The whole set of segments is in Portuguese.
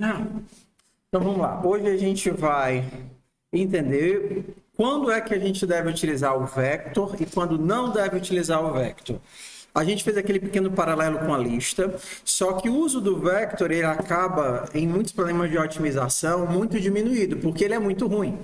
Então vamos lá. Hoje a gente vai entender quando é que a gente deve utilizar o vector e quando não deve utilizar o vector. A gente fez aquele pequeno paralelo com a lista, só que o uso do vector ele acaba, em muitos problemas de otimização, muito diminuído, porque ele é muito ruim.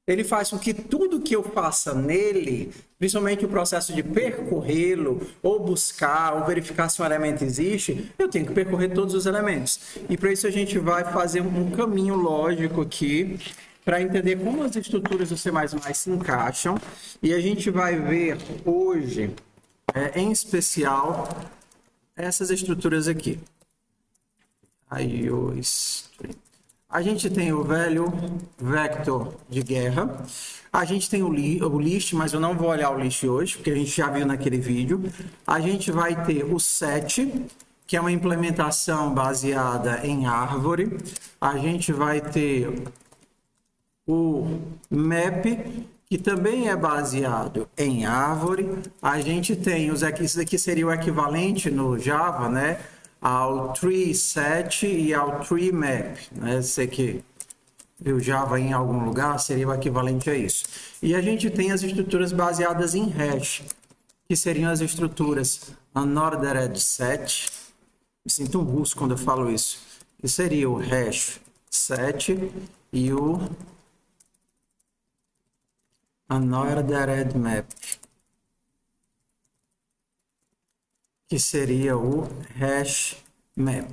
Ele faz com que tudo que eu faça nele, principalmente o processo de percorrê-lo, ou buscar, ou verificar se um elemento existe, eu tenho que percorrer todos os elementos. E para isso a gente vai fazer um caminho lógico aqui, para entender como as estruturas do C++ se encaixam. E a gente vai ver hoje, em especial, essas estruturas aqui. A gente tem o velho vector de guerra. A gente tem o list, mas eu não vou olhar o list hoje, porque a gente já viu naquele vídeo. A gente vai ter o set, que é uma implementação baseada em árvore. A gente vai ter o map, que também é baseado em árvore. A gente tem isso daqui seria o equivalente no Java, né? Ao tree set e ao tree map, né? Você que viu Java em algum lugar, seria o equivalente a isso. E a gente tem as estruturas baseadas em hash, que seriam as estruturas unordered set. Me sinto um russo quando eu falo isso. Que seria o hash set e o unordered map, que seria o hash map.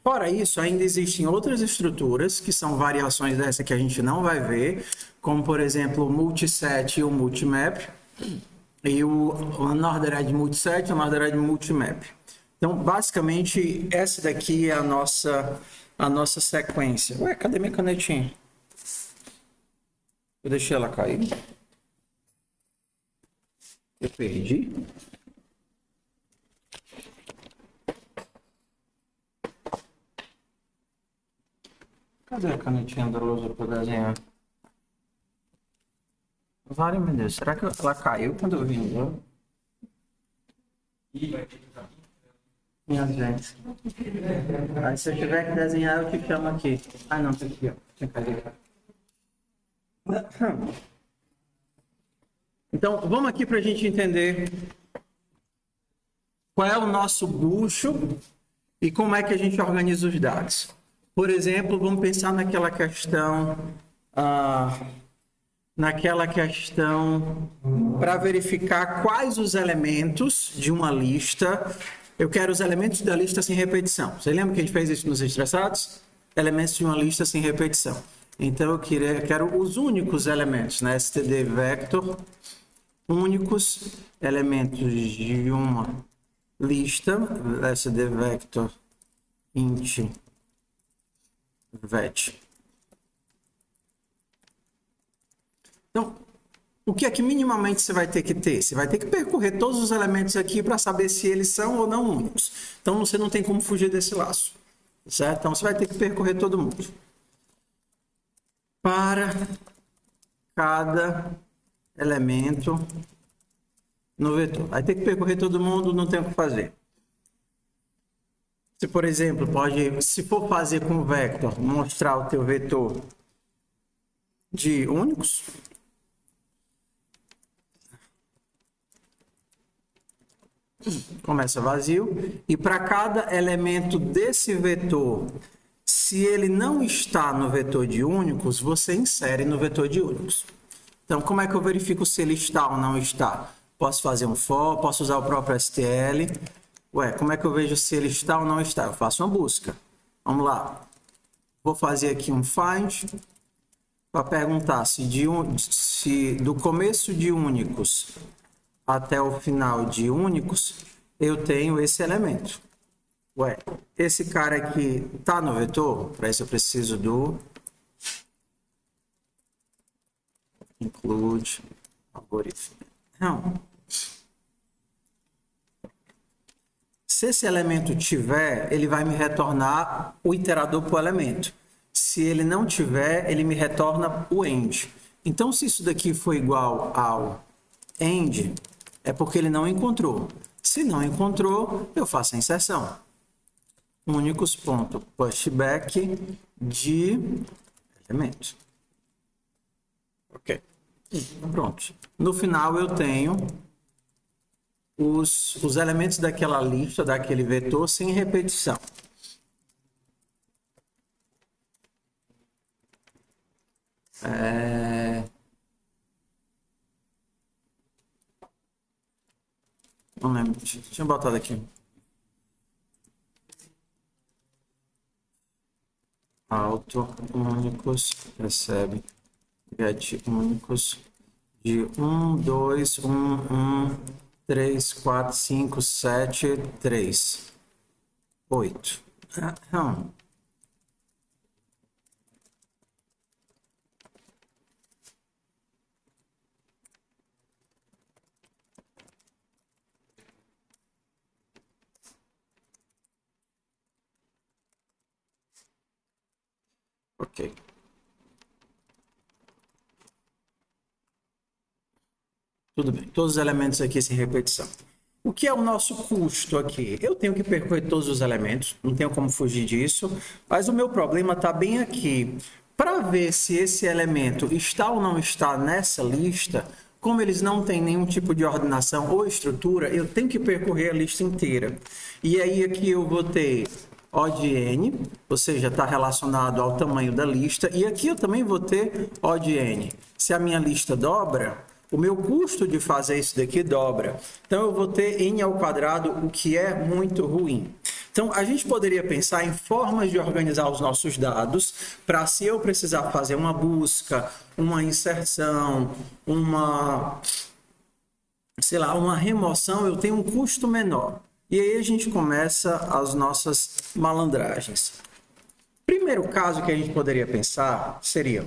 Fora isso, ainda existem outras estruturas que são variações dessa que a gente não vai ver, como por exemplo o multiset e o multimap, e o unordered multiset e o unordered multimap. Então, basicamente, essa daqui é a nossa sequência. Ué, cadê minha canetinha? Eu deixei ela cair. Eu perdi. Cadê a canetinha da lousa para desenhar? Vale, meu Deus. Será que ela caiu quando eu vim? Minha gente. Aí se eu tiver que desenhar, eu te chamo aqui. Ah, não, tá aqui, ó. Tinha caído. Então, vamos aqui para a gente entender qual é o nosso bucho e como é que a gente organiza os dados. Por exemplo, vamos pensar naquela questão para verificar quais os elementos de uma lista. Eu quero os elementos da lista sem repetição. Você lembra que a gente fez isso nos estressados? Elementos de uma lista sem repetição. Então, eu quero os únicos elementos, né? std vector, únicos elementos de uma lista, std vector int vet. Então, o que é que minimamente você vai ter que ter? Você vai ter que percorrer todos os elementos aqui para saber se eles são ou não únicos. Então, você não tem como fugir desse laço, certo? Então, você vai ter que percorrer todo mundo. Para cada elemento no vetor. Vai ter que percorrer todo mundo, não tem o que fazer. Se, por exemplo, se for fazer com vector, mostrar o teu vetor de únicos. Começa vazio. E para cada elemento desse vetor, se ele não está no vetor de únicos, você insere no vetor de únicos. Então, como é que eu verifico se ele está ou não está? Posso fazer um for, posso usar o próprio STL. Ué, como é que eu vejo se ele está ou não está? Eu faço uma busca. Vamos lá. Vou fazer aqui um find para perguntar se do começo de únicos até o final de únicos eu tenho esse elemento. Ué, esse cara aqui está no vetor? Para isso eu preciso do include algoritmo. Não. Se esse elemento tiver, ele vai me retornar o iterador para o elemento. Se ele não tiver, ele me retorna o end. Então, se isso daqui for igual ao end, é porque ele não encontrou. Se não encontrou, eu faço a inserção. únicos, ponto, pushback de elemento. Ok. Pronto. No final eu tenho os elementos daquela lista, daquele vetor, sem repetição. Não lembro. Tinha botado aqui. Auto únicos recebe get únicos de 1, 2, 1, 1, 3, 4, 5, 7, 3, 8. Ok. Tudo bem. Todos os elementos aqui sem repetição. O que é o nosso custo aqui? Eu tenho que percorrer todos os elementos, não tenho como fugir disso, mas o meu problema está bem aqui. Para ver se esse elemento está ou não está nessa lista, como eles não têm nenhum tipo de ordenação ou estrutura, eu tenho que percorrer a lista inteira. E aí aqui eu vou ter O de N, ou seja, está relacionado ao tamanho da lista, e aqui eu também vou ter O de N. Se a minha lista dobra, o meu custo de fazer isso daqui dobra. Então, eu vou ter n ao quadrado, o que é muito ruim. Então, a gente poderia pensar em formas de organizar os nossos dados para, se eu precisar fazer uma busca, uma inserção, sei lá, uma remoção, eu tenho um custo menor. E aí a gente começa as nossas malandragens. Primeiro caso que a gente poderia pensar seria,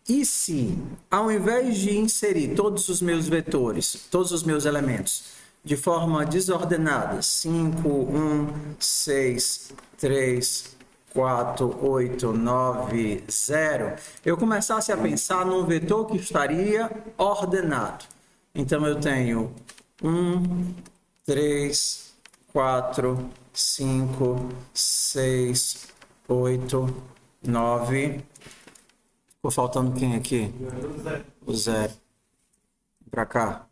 e se, ao invés de inserir todos os meus vetores, todos os meus elementos, de forma desordenada, 5, 1, 6, 3, 4, 8, 9, 0, eu começasse a pensar num vetor que estaria ordenado. Então, eu tenho 1, 3, 4, 5, 6, 8, 9... Ficou faltando quem aqui? O 0. Para cá.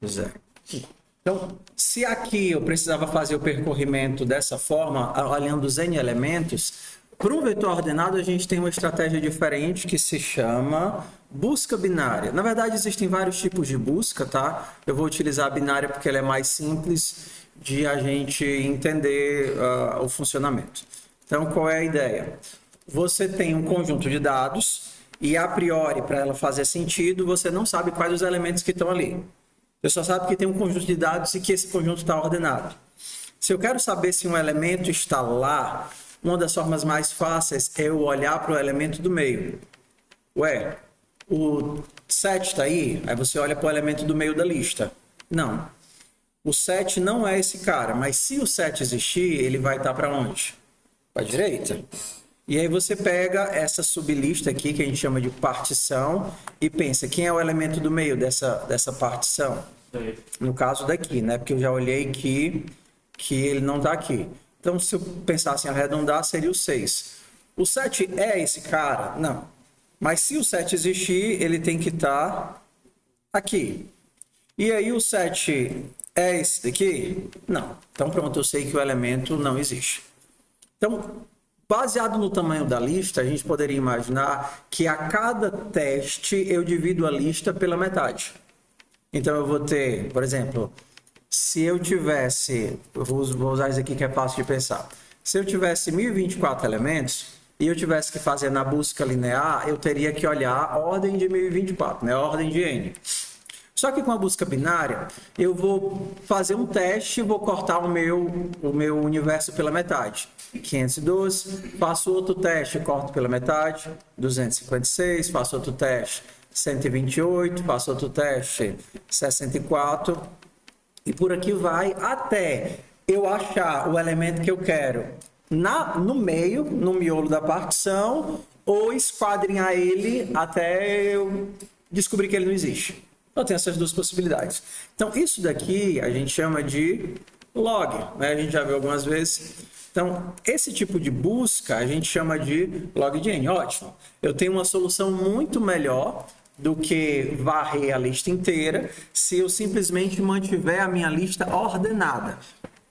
O 0. Então, se aqui eu precisava fazer o percorrimento dessa forma, olhando os N elementos, para um vetor ordenado a gente tem uma estratégia diferente que se chama busca binária. Na verdade, existem vários tipos de busca, tá? Eu vou utilizar a binária porque ela é mais simples de a gente entender o funcionamento. Então, qual é a ideia? Você tem um conjunto de dados e, a priori, para ela fazer sentido, você não sabe quais os elementos que estão ali. Você só sabe que tem um conjunto de dados e que esse conjunto está ordenado. Se eu quero saber se um elemento está lá, uma das formas mais fáceis é eu olhar para o elemento do meio. O 7 está aí? Aí você olha para o elemento do meio da lista. Não. O 7 não é esse cara, mas se o 7 existir, ele vai estar para onde? Para a direita. E aí você pega essa sublista aqui, que a gente chama de partição, e pensa, quem é o elemento do meio dessa partição? No caso daqui, né? Porque eu já olhei que ele não está aqui. Então, se eu pensasse em arredondar, seria o 6. O 7 é esse cara? Não. Mas se o 7 existir, ele tem que estar aqui. E aí o 7... é esse daqui? Não. Então, pronto, eu sei que o elemento não existe. Então, baseado no tamanho da lista, a gente poderia imaginar que a cada teste eu divido a lista pela metade. Então, eu vou ter, por exemplo, se eu tivesse, eu vou usar isso aqui que é fácil de pensar. Se eu tivesse 1024 elementos e eu tivesse que fazer na busca linear, eu teria que olhar a ordem de 1024, né? A ordem de n. Só que com a busca binária, eu vou fazer um teste e vou cortar o meu universo pela metade. 512, faço outro teste, corto pela metade. 256, faço outro teste. 128, faço outro teste. 64. E por aqui vai até eu achar o elemento que eu quero no meio, no miolo da partição, ou esquadrinhar ele até eu descobrir que ele não existe. Eu tenho essas duas possibilidades. Então, isso daqui a gente chama de log, né? A gente já viu algumas vezes. Então, esse tipo de busca a gente chama de log de N. Ótimo. Eu tenho uma solução muito melhor do que varrer a lista inteira se eu simplesmente mantiver a minha lista ordenada.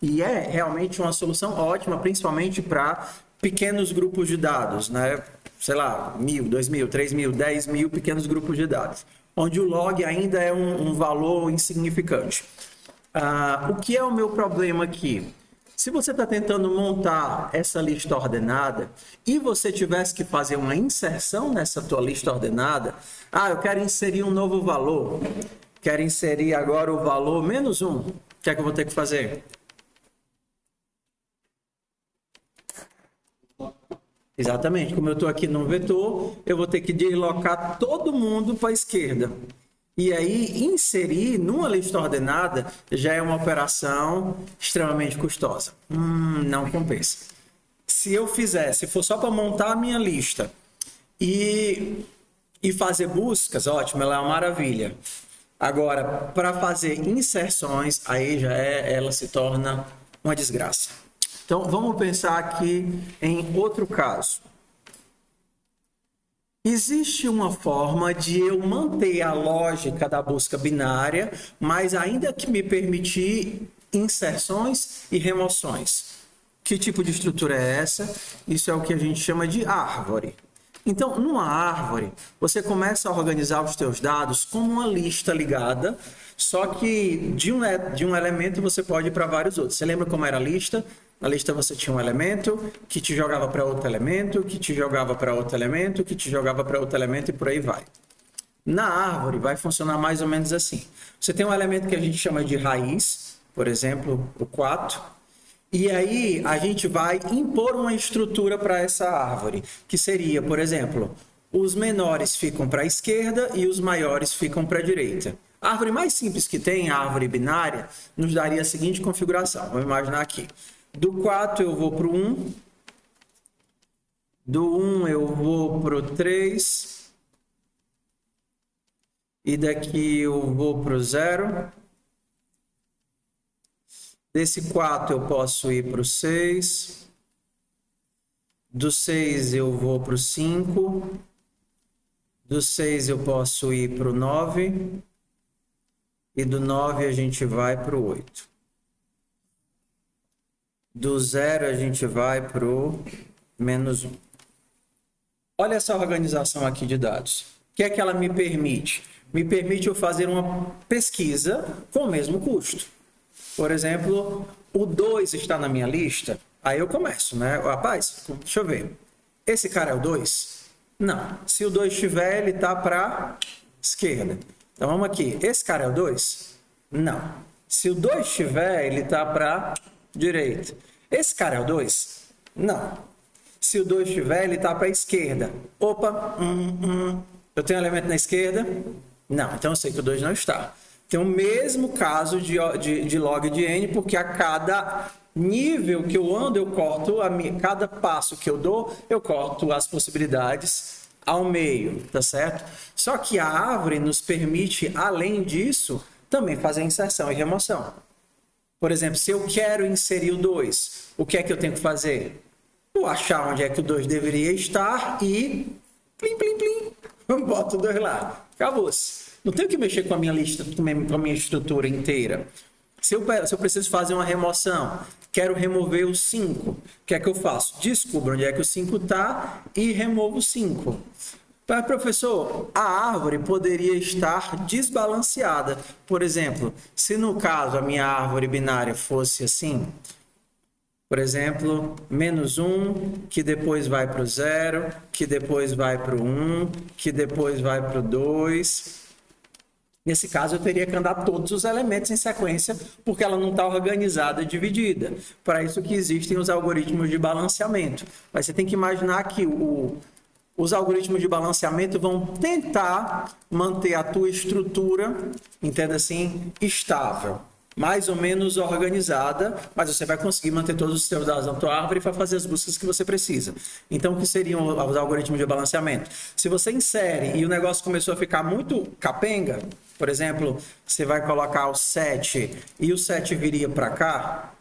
E é realmente uma solução ótima, principalmente para pequenos grupos de dados, né? Sei lá, 1.000, 2.000, 3.000, 10.000 pequenos grupos de dados, onde o log ainda é um valor insignificante. O que é o meu problema aqui? Se você está tentando montar essa lista ordenada e você tivesse que fazer uma inserção nessa tua lista ordenada, eu quero inserir um novo valor, quero inserir agora o valor -1, o que é que eu vou ter que fazer? Exatamente, como eu estou aqui no vetor, eu vou ter que deslocar todo mundo para a esquerda. E aí, inserir numa lista ordenada já é uma operação extremamente custosa. Não compensa. Se eu fizer, se for só para montar a minha lista e fazer buscas, ótimo, ela é uma maravilha. Agora, para fazer inserções, aí ela se torna uma desgraça. Então, vamos pensar aqui em outro caso. Existe uma forma de eu manter a lógica da busca binária, mas ainda que me permitir inserções e remoções. Que tipo de estrutura é essa? Isso é o que a gente chama de árvore. Então, numa árvore, você começa a organizar os teus dados como uma lista ligada, só que de um elemento você pode ir para vários outros. Você lembra como era a lista? Na lista você tinha um elemento que te jogava para outro elemento, que te jogava para outro elemento, que te jogava para outro elemento e por aí vai. Na árvore vai funcionar mais ou menos assim. Você tem um elemento que a gente chama de raiz, por exemplo, o 4, e aí a gente vai impor uma estrutura para essa árvore, que seria, por exemplo, os menores ficam para a esquerda e os maiores ficam para a direita. A árvore mais simples que tem, a árvore binária, nos daria a seguinte configuração. Vamos imaginar aqui. Do 4 eu vou para o 1. Do 1 eu vou para o 3. E daqui eu vou para o 0. Desse 4 eu posso ir para o 6. Do 6 eu vou para o 5. Do 6 eu posso ir para o 9. E do 9 a gente vai para o 8. Do 0 a gente vai para o -1. Olha essa organização aqui de dados. O que é que ela me permite? Me permite eu fazer uma pesquisa com o mesmo custo. Por exemplo, o 2 está na minha lista, aí eu começo, né? Rapaz, deixa eu ver. Esse cara é o 2? Não. Se o 2 estiver, ele está para a esquerda. Então vamos aqui. Esse cara é o 2? Não. Se o 2 estiver, ele está para direita. Esse cara é o 2? Não. Se o 2 estiver, ele está para a esquerda. Opa, eu tenho um elemento na esquerda? Não, então eu sei que o 2 não está. Tem o mesmo caso de log de N, porque a cada nível que eu ando, eu corto, cada passo que eu dou, eu corto as possibilidades ao meio, tá certo? Só que a árvore nos permite, além disso, também fazer inserção e remoção. Por exemplo, se eu quero inserir o 2, o que é que eu tenho que fazer? Vou achar onde é que o 2 deveria estar e plim, plim, plim, boto o 2 lá. Acabou-se. Não tenho que mexer com a minha lista, com a minha estrutura inteira. Se eu preciso fazer uma remoção, quero remover o 5, o que é que eu faço? Descubro onde é que o 5 está e removo o 5. Mas, professor, a árvore poderia estar desbalanceada. Por exemplo, se no caso a minha árvore binária fosse assim, por exemplo, -1, que depois vai para o 0, que depois vai para o 1, que depois vai para o 2. Nesse caso, eu teria que andar todos os elementos em sequência, porque ela não está organizada e dividida. Para isso que existem os algoritmos de balanceamento. Mas você tem que imaginar que os algoritmos de balanceamento vão tentar manter a tua estrutura, entenda assim, estável. mais ou menos organizada, mas você vai conseguir manter todos os seus dados na tua árvore para fazer as buscas que você precisa. Então, o que seriam os algoritmos de balanceamento? Se você insere e o negócio começou a ficar muito capenga, por exemplo, você vai colocar o 7 e o 7 viria para cá,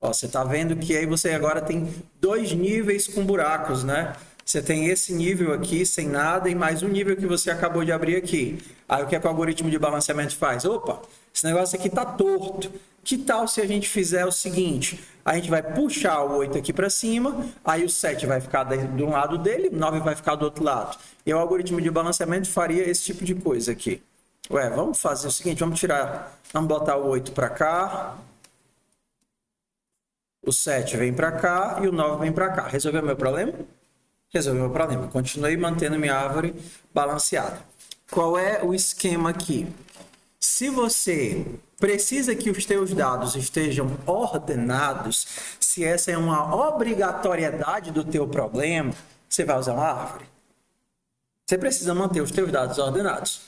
ó, você está vendo que aí você agora tem 2 níveis com buracos, né? Você tem esse nível aqui sem nada e mais um nível que você acabou de abrir aqui. Aí o que é que o algoritmo de balanceamento faz? Opa, esse negócio aqui está torto. Que tal se a gente fizer o seguinte? A gente vai puxar o 8 aqui para cima, aí o 7 vai ficar de um lado dele, o 9 vai ficar do outro lado. E o algoritmo de balanceamento faria esse tipo de coisa aqui. Ué, vamos fazer o seguinte, vamos botar o 8 para cá, o 7 vem para cá e o 9 vem para cá. Resolveu o meu problema? Resolveu o meu problema. Continuei mantendo minha árvore balanceada. Qual é o esquema aqui? Se você precisa que os teus dados estejam ordenados, se essa é uma obrigatoriedade do teu problema, você vai usar uma árvore. Você precisa manter os teus dados ordenados.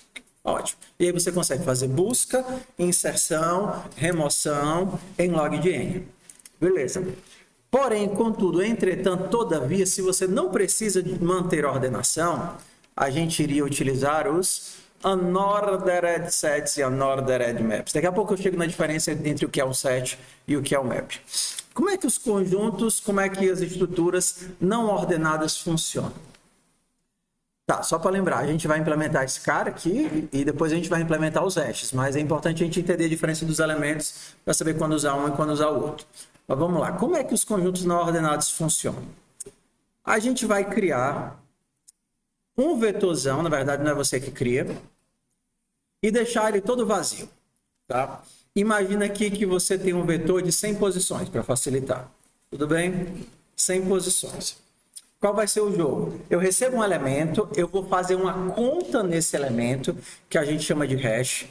Ótimo. E aí você consegue fazer busca, inserção, remoção em log de N. Beleza. Porém, contudo, entretanto, todavia, se você não precisa manter ordenação, a gente iria utilizar os unordered sets e unordered maps. Daqui a pouco eu chego na diferença entre o que é um set e o que é um map. Como é que os conjuntos, como é que as estruturas não ordenadas funcionam? Tá, só para lembrar, a gente vai implementar esse cara aqui e depois a gente vai implementar os hashes, mas é importante a gente entender a diferença dos elementos para saber quando usar um e quando usar o outro. Mas vamos lá, como é que os conjuntos não ordenados funcionam? A gente vai criar um vetorzão, na verdade não é você que cria, e deixar ele todo vazio, tá? Imagina aqui que você tem um vetor de 100 posições, para facilitar. Tudo bem? 100 posições. Qual vai ser o jogo? Eu recebo um elemento, eu vou fazer uma conta nesse elemento, que a gente chama de hash.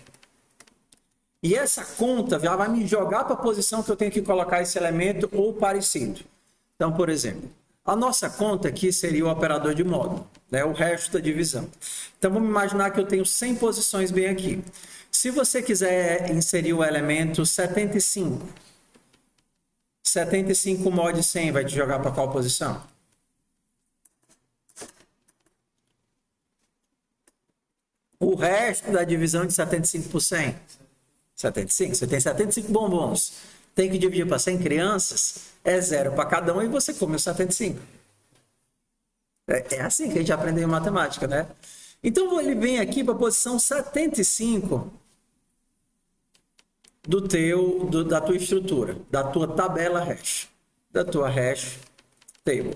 E essa conta já vai me jogar para a posição que eu tenho que colocar esse elemento ou parecido. Então, por exemplo, a nossa conta aqui seria o operador de módulo, né? O resto da divisão. Então, vamos imaginar que eu tenho 100 posições bem aqui. Se você quiser inserir o elemento 75, 75 mod 100 vai te jogar para qual posição? O resto da divisão de 75 por 100. 75. Você tem 75 bombons. Tem que dividir para 100 crianças. É 0 para cada um e você come os 75. É assim que a gente aprende em matemática, né? Então, ele vem aqui para a posição 75 da tua estrutura, da tua tabela hash, da tua hash table.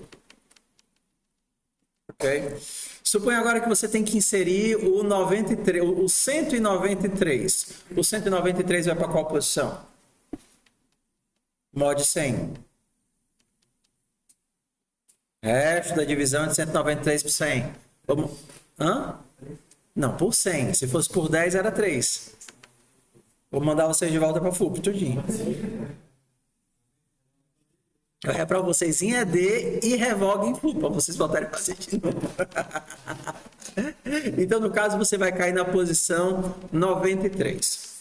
Ok? Suponha agora que você tem que inserir o 93, o 193. O 193 vai para qual posição? Mod 100. Resto da divisão de 193 por 100. Vamos... Hã? Não, por 100. Se fosse por 10, era 3. Vou mandar vocês de volta para a FUP, tudinho. Eu reprovo vocês em ED e revogo em FUP, para vocês voltarem a fazer de novo. Então, no caso, você vai cair na posição 93.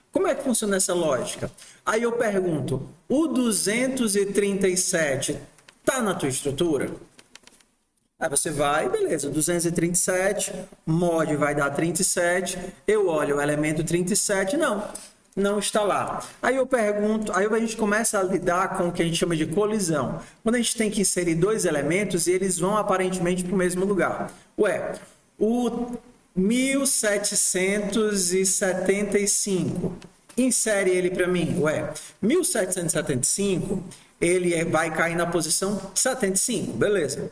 Como é que funciona essa lógica? Aí eu pergunto, o 237 está na tua estrutura? Aí você vai, beleza, 237, mod vai dar 37, eu olho o elemento 37, não está lá. Aí eu pergunto, aí a gente começa a lidar com o que a gente chama de colisão. Quando a gente tem que inserir dois elementos e eles vão aparentemente para o mesmo lugar. Ué, o 1775, insere ele para mim. Ué, 1775, ele vai cair na posição 75, beleza.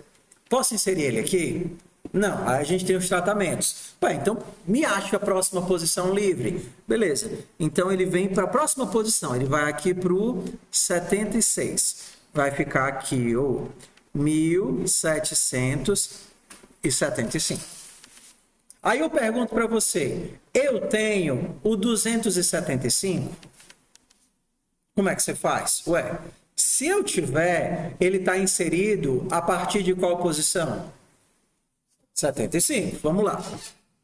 Posso inserir ele aqui? Não, aí a gente tem os tratamentos. Ué, então me acho a próxima posição livre. Beleza, então ele vem para a próxima posição, ele vai aqui para o 76. Vai ficar aqui o 1775. Aí eu pergunto para você, eu tenho o 275? Como é que você faz? Ué, se eu tiver, ele está inserido a partir de qual posição? 75, vamos lá.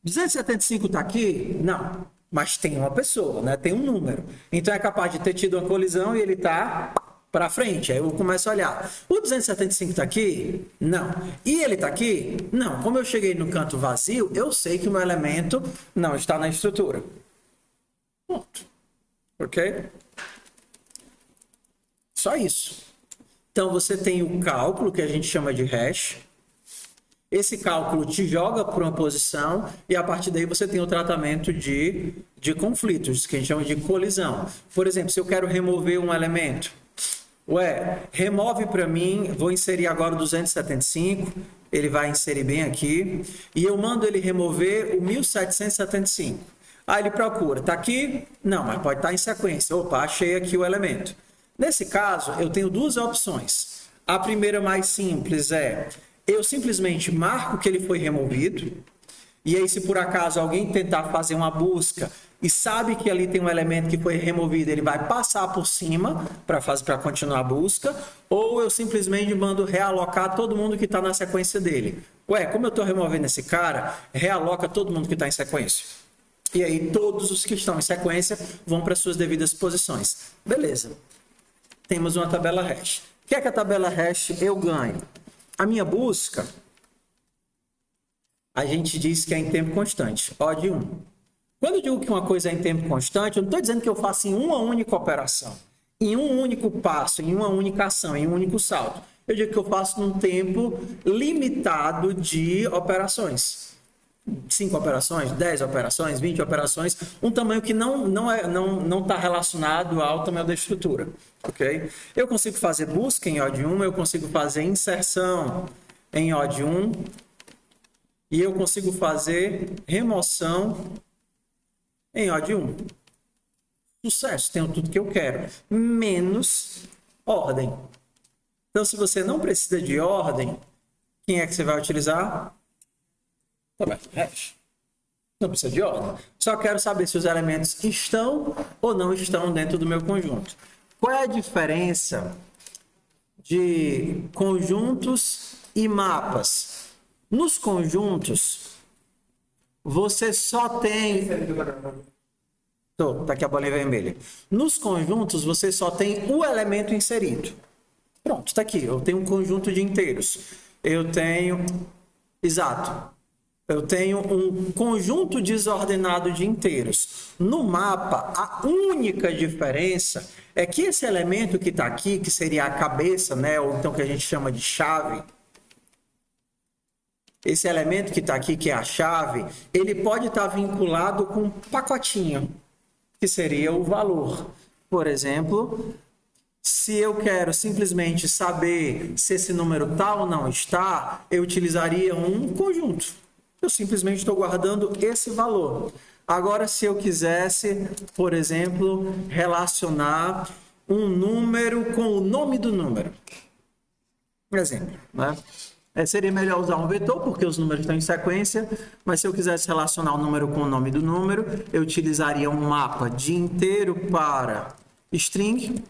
275 está aqui? Não. mas tem uma pessoa, né? Tem um número. Então é capaz de ter tido uma colisão e ele está para frente. Aí eu começo a olhar. O 275 está aqui? Não. E ele está aqui? Não. Como eu cheguei no canto vazio, eu sei que o meu elemento não está na estrutura. Ponto. Ok? Só isso. Então você tem o cálculo que a gente chama de hash. Esse cálculo te joga para uma posição e a partir daí você tem o tratamento de conflitos, que a gente chama de colisão. Por exemplo, se eu quero remover um elemento, remove para mim, vou inserir agora o 275, ele vai inserir bem aqui, e eu mando ele remover o 1775. Aí ele procura, está aqui? Não, mas pode estar em sequência. Opa, achei aqui o elemento. Nesse caso, eu tenho duas opções. A primeira mais simples é, eu simplesmente marco que ele foi removido, e aí se por acaso alguém tentar fazer uma busca e sabe que ali tem um elemento que foi removido, ele vai passar por cima para continuar a busca, ou eu simplesmente mando realocar todo mundo que está na sequência dele. Como eu estou removendo esse cara, realoca todo mundo que está em sequência. E aí todos os que estão em sequência vão para suas devidas posições. Beleza. Temos uma tabela hash. O que é que a tabela hash eu ganho? A minha busca, a gente diz que é em tempo constante, O de 1. Quando eu digo que uma coisa é em tempo constante, eu não estou dizendo que eu faço em uma única operação, em um único passo, em uma única ação, em um único salto. Eu digo que eu faço num tempo limitado de operações. 5 operações, 10 operações, 20 operações, um tamanho que não está relacionado ao tamanho da estrutura. Okay? Eu consigo fazer busca em O de 1, eu consigo fazer inserção em O de 1 e eu consigo fazer remoção em O de 1. Sucesso, tenho tudo que eu quero, menos ordem. Então, se você não precisa de ordem, quem é que você vai utilizar? Hash. Não precisa de ordem. Só quero saber se os elementos estão ou não estão dentro do meu conjunto. Qual é a diferença de conjuntos e mapas? Nos conjuntos, você só tem... Tá aqui a bolinha vermelha. Nos conjuntos, você só tem o elemento inserido. Pronto, está aqui. Eu tenho um conjunto de inteiros. Eu tenho... Exato. Eu tenho um conjunto desordenado de inteiros. No mapa, a única diferença é que esse elemento que está aqui, que seria a cabeça, né, ou então que a gente chama de chave, esse elemento que está aqui, que é a chave, ele pode estar vinculado com um pacotinho, que seria o valor. Por exemplo, se eu quero simplesmente saber se esse número está ou não está, eu utilizaria um conjunto. Eu simplesmente estou guardando esse valor. Agora, se eu quisesse, por exemplo, relacionar um número com o nome do número. Por exemplo, né? Seria melhor usar um vetor, porque os números estão em sequência, mas se eu quisesse relacionar o número com o nome do número, eu utilizaria um mapa de inteiro para string.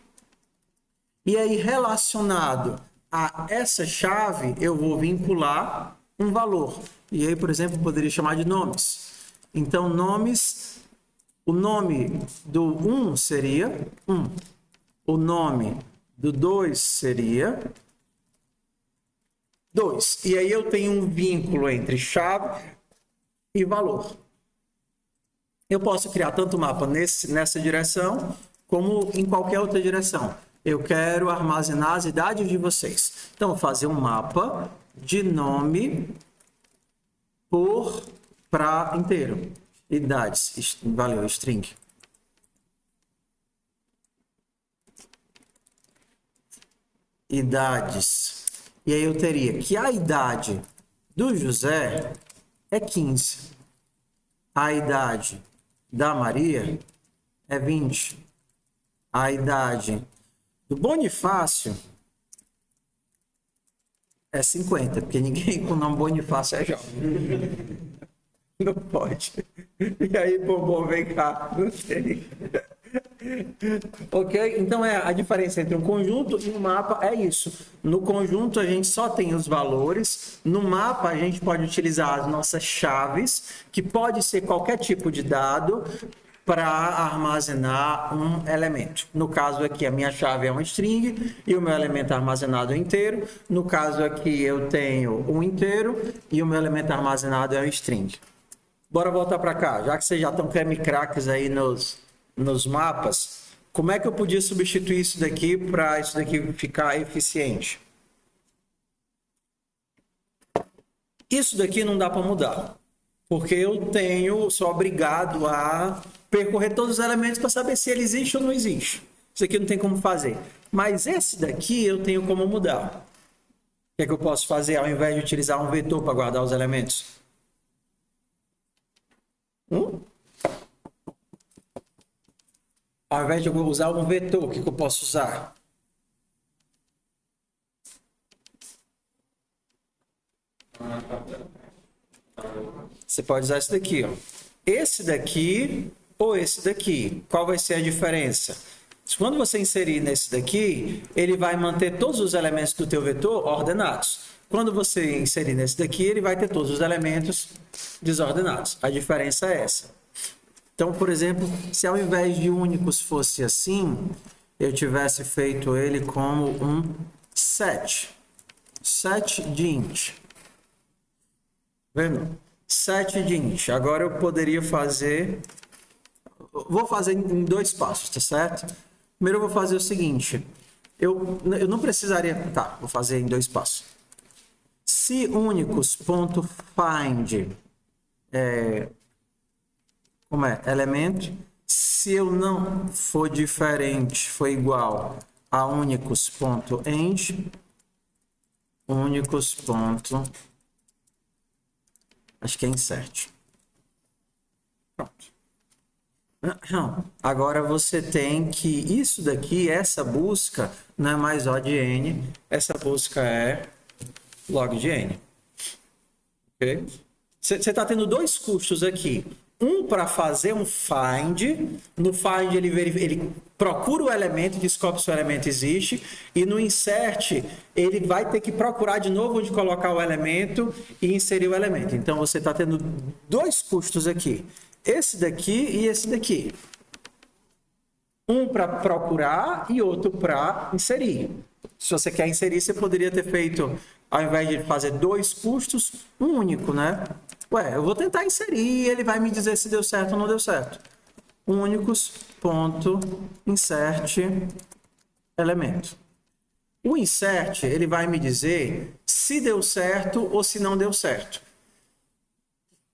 E aí, relacionado a essa chave, eu vou vincular um valor. E aí, por exemplo, poderia chamar de nomes. Então, nomes, o nome do 1 seria 1. O nome do 2 seria 2. E aí eu tenho um vínculo entre chave e valor. Eu posso criar tanto mapa nessa direção, como em qualquer outra direção. Eu quero armazenar as idades de vocês. Então, vou fazer um mapa de nome para inteiro. Idades. Valeu, string. Idades. E aí eu teria que a idade do José é 15. A idade da Maria é 20. A idade do Bonifácio é 50, porque ninguém com o nome Bonifácio é jovem. Não pode. E aí, bombom, vem cá. Não sei. Ok? Então, a diferença entre um conjunto e um mapa é isso. No conjunto, a gente só tem os valores. No mapa, a gente pode utilizar as nossas chaves, que pode ser qualquer tipo de dado. para armazenar um elemento. No caso aqui, a minha chave é um string e o meu elemento armazenado é inteiro. No caso aqui, eu tenho um inteiro e o meu elemento armazenado é um string. Bora voltar para cá. Já que vocês já estão creme craques aí nos mapas, como é que eu podia substituir isso daqui para isso daqui ficar eficiente? Isso daqui não dá para mudar, porque eu sou obrigado a percorrer todos os elementos para saber se ele existe ou não existe. Isso aqui não tem como fazer. Mas esse daqui eu tenho como mudar. O que é que eu posso fazer ao invés de utilizar um vetor para guardar os elementos? Ao invés de eu usar um vetor, o que eu posso usar? Você pode usar esse daqui, ó. Esse daqui ou esse daqui. Qual vai ser a diferença? Quando você inserir nesse daqui, ele vai manter todos os elementos do teu vetor ordenados. Quando você inserir nesse daqui, ele vai ter todos os elementos desordenados. A diferença é essa. Então, por exemplo, se ao invés de únicos fosse assim, eu tivesse feito ele como um set. Set de int. Vendo? Set de int. Agora eu poderia fazer... Vou fazer em 2 passos, tá certo? Primeiro eu vou fazer o seguinte. Eu não precisaria... Tá, vou fazer em 2 passos. Se únicos.find elemento, se eu não for diferente, for igual a únicos.end, únicos. Acho que é insert. Pronto. Agora você tem que isso daqui, essa busca não é mais O de N, essa busca é log de N. Ok? Você está tendo 2 custos aqui. Um para fazer um find. No find ele procura o elemento, descobre se o elemento existe. E no insert ele vai ter que procurar de novo onde colocar o elemento e inserir o elemento. Então você está tendo 2 custos aqui. Esse daqui e esse daqui. Um para procurar e outro para inserir. Se você quer inserir, você poderia ter feito, ao invés de fazer 2 custos, um único, né? Ué, eu vou tentar inserir e ele vai me dizer se deu certo ou não deu certo. Únicos.insert elemento. O insert, ele vai me dizer se deu certo ou se não deu certo.